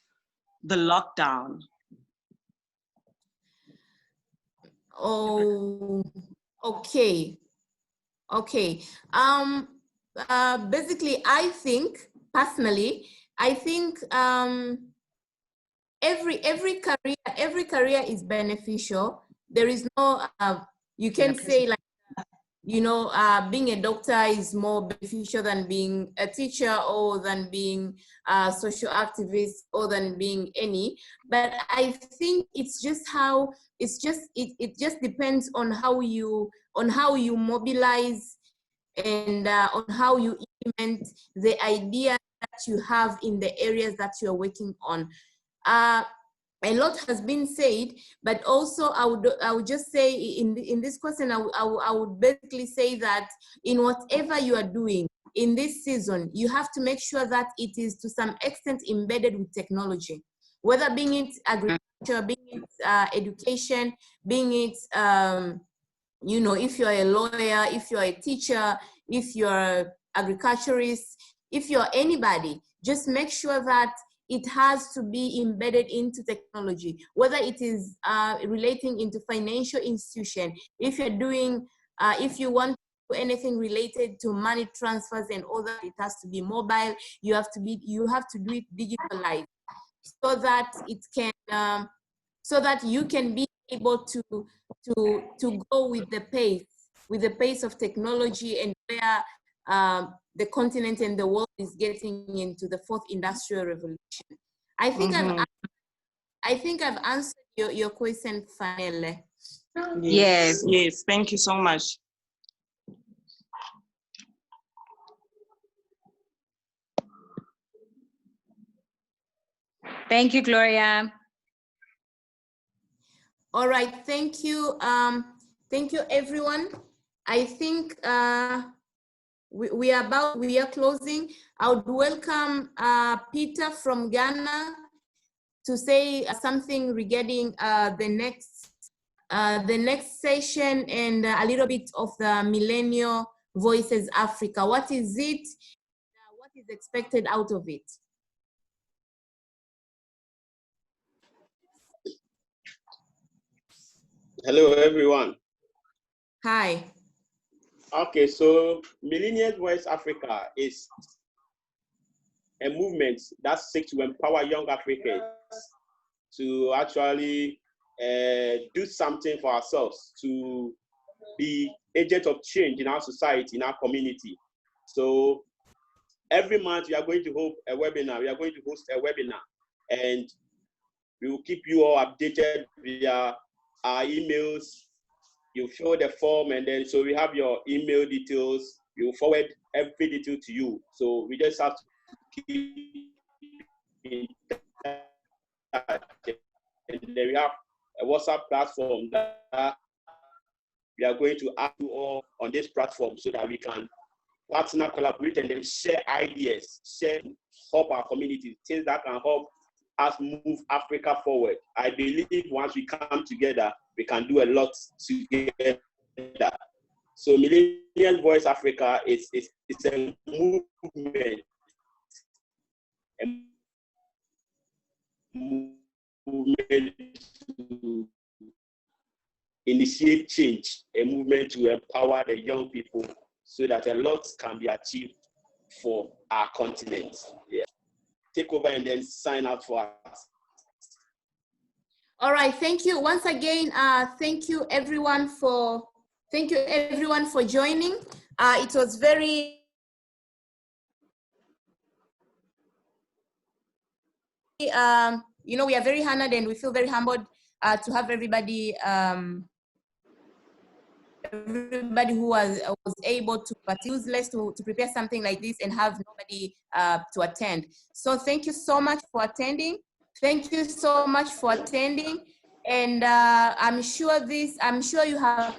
the lockdown? Oh, okay. Basically, I think personally, every career is beneficial. There is no you can say like, being a doctor is more beneficial than being a teacher, or than being a social activist, or than being any. But I think it's just how it just depends on how you mobilize, and on how you implement the idea that you have in the areas that you are working on. A lot has been said, but also I would just say in this question, I would basically say that in whatever you are doing in this season, you have to make sure that it is to some extent embedded with technology, whether being it agriculture, being it education, being it if you're a lawyer, if you're a teacher, if you're an agriculturist, if you're anybody, just make sure that it has to be embedded into technology, whether it is relating into financial institution. If you're doing, if you want to do anything related to money transfers and all that, it has to be mobile. You have to do it digitalized, so that it can, so that you can be able to go with the pace of technology and where the continent and the world is getting into the fourth industrial revolution. I think I've answered your question, Fanele. Yes, yes. Thank you so much. Thank you, Gloria. All right, thank you. Thank you, everyone. I think we are closing. I would welcome Peter from Ghana to say something regarding the next session and a little bit of the Millennial Voices Africa. What is it? What is expected out of it? Hello, everyone. Hi. Okay, so Millennials Voice Africa is a movement that seeks to empower young Africans to actually do something for ourselves, to be agents of change in our society, in our community. So every month we are going to host a webinar. We are going to host a webinar, and we will keep you all updated via our emails. You fill the form, and then so we have your email details. We will forward every detail to you. So we just have to keep in touch. And then we have a WhatsApp platform that we are going to add you all on this platform so that we can partner, collaborate, and then share ideas, help our community, things that can help us move Africa forward. I believe once we come together, we can do a lot together. So Millennials Voice Africa is a movement to initiate change, a movement to empower the young people so that a lot can be achieved for our continent. Yeah. Take over and then sign up for us. All right, thank you once again. Thank you everyone for joining. It was very we are very honored and we feel very humbled to have everybody who was able to, but useless to prepare something like this and have nobody to attend. So thank you so much for attending. Thank you so much for attending. And I'm sure you have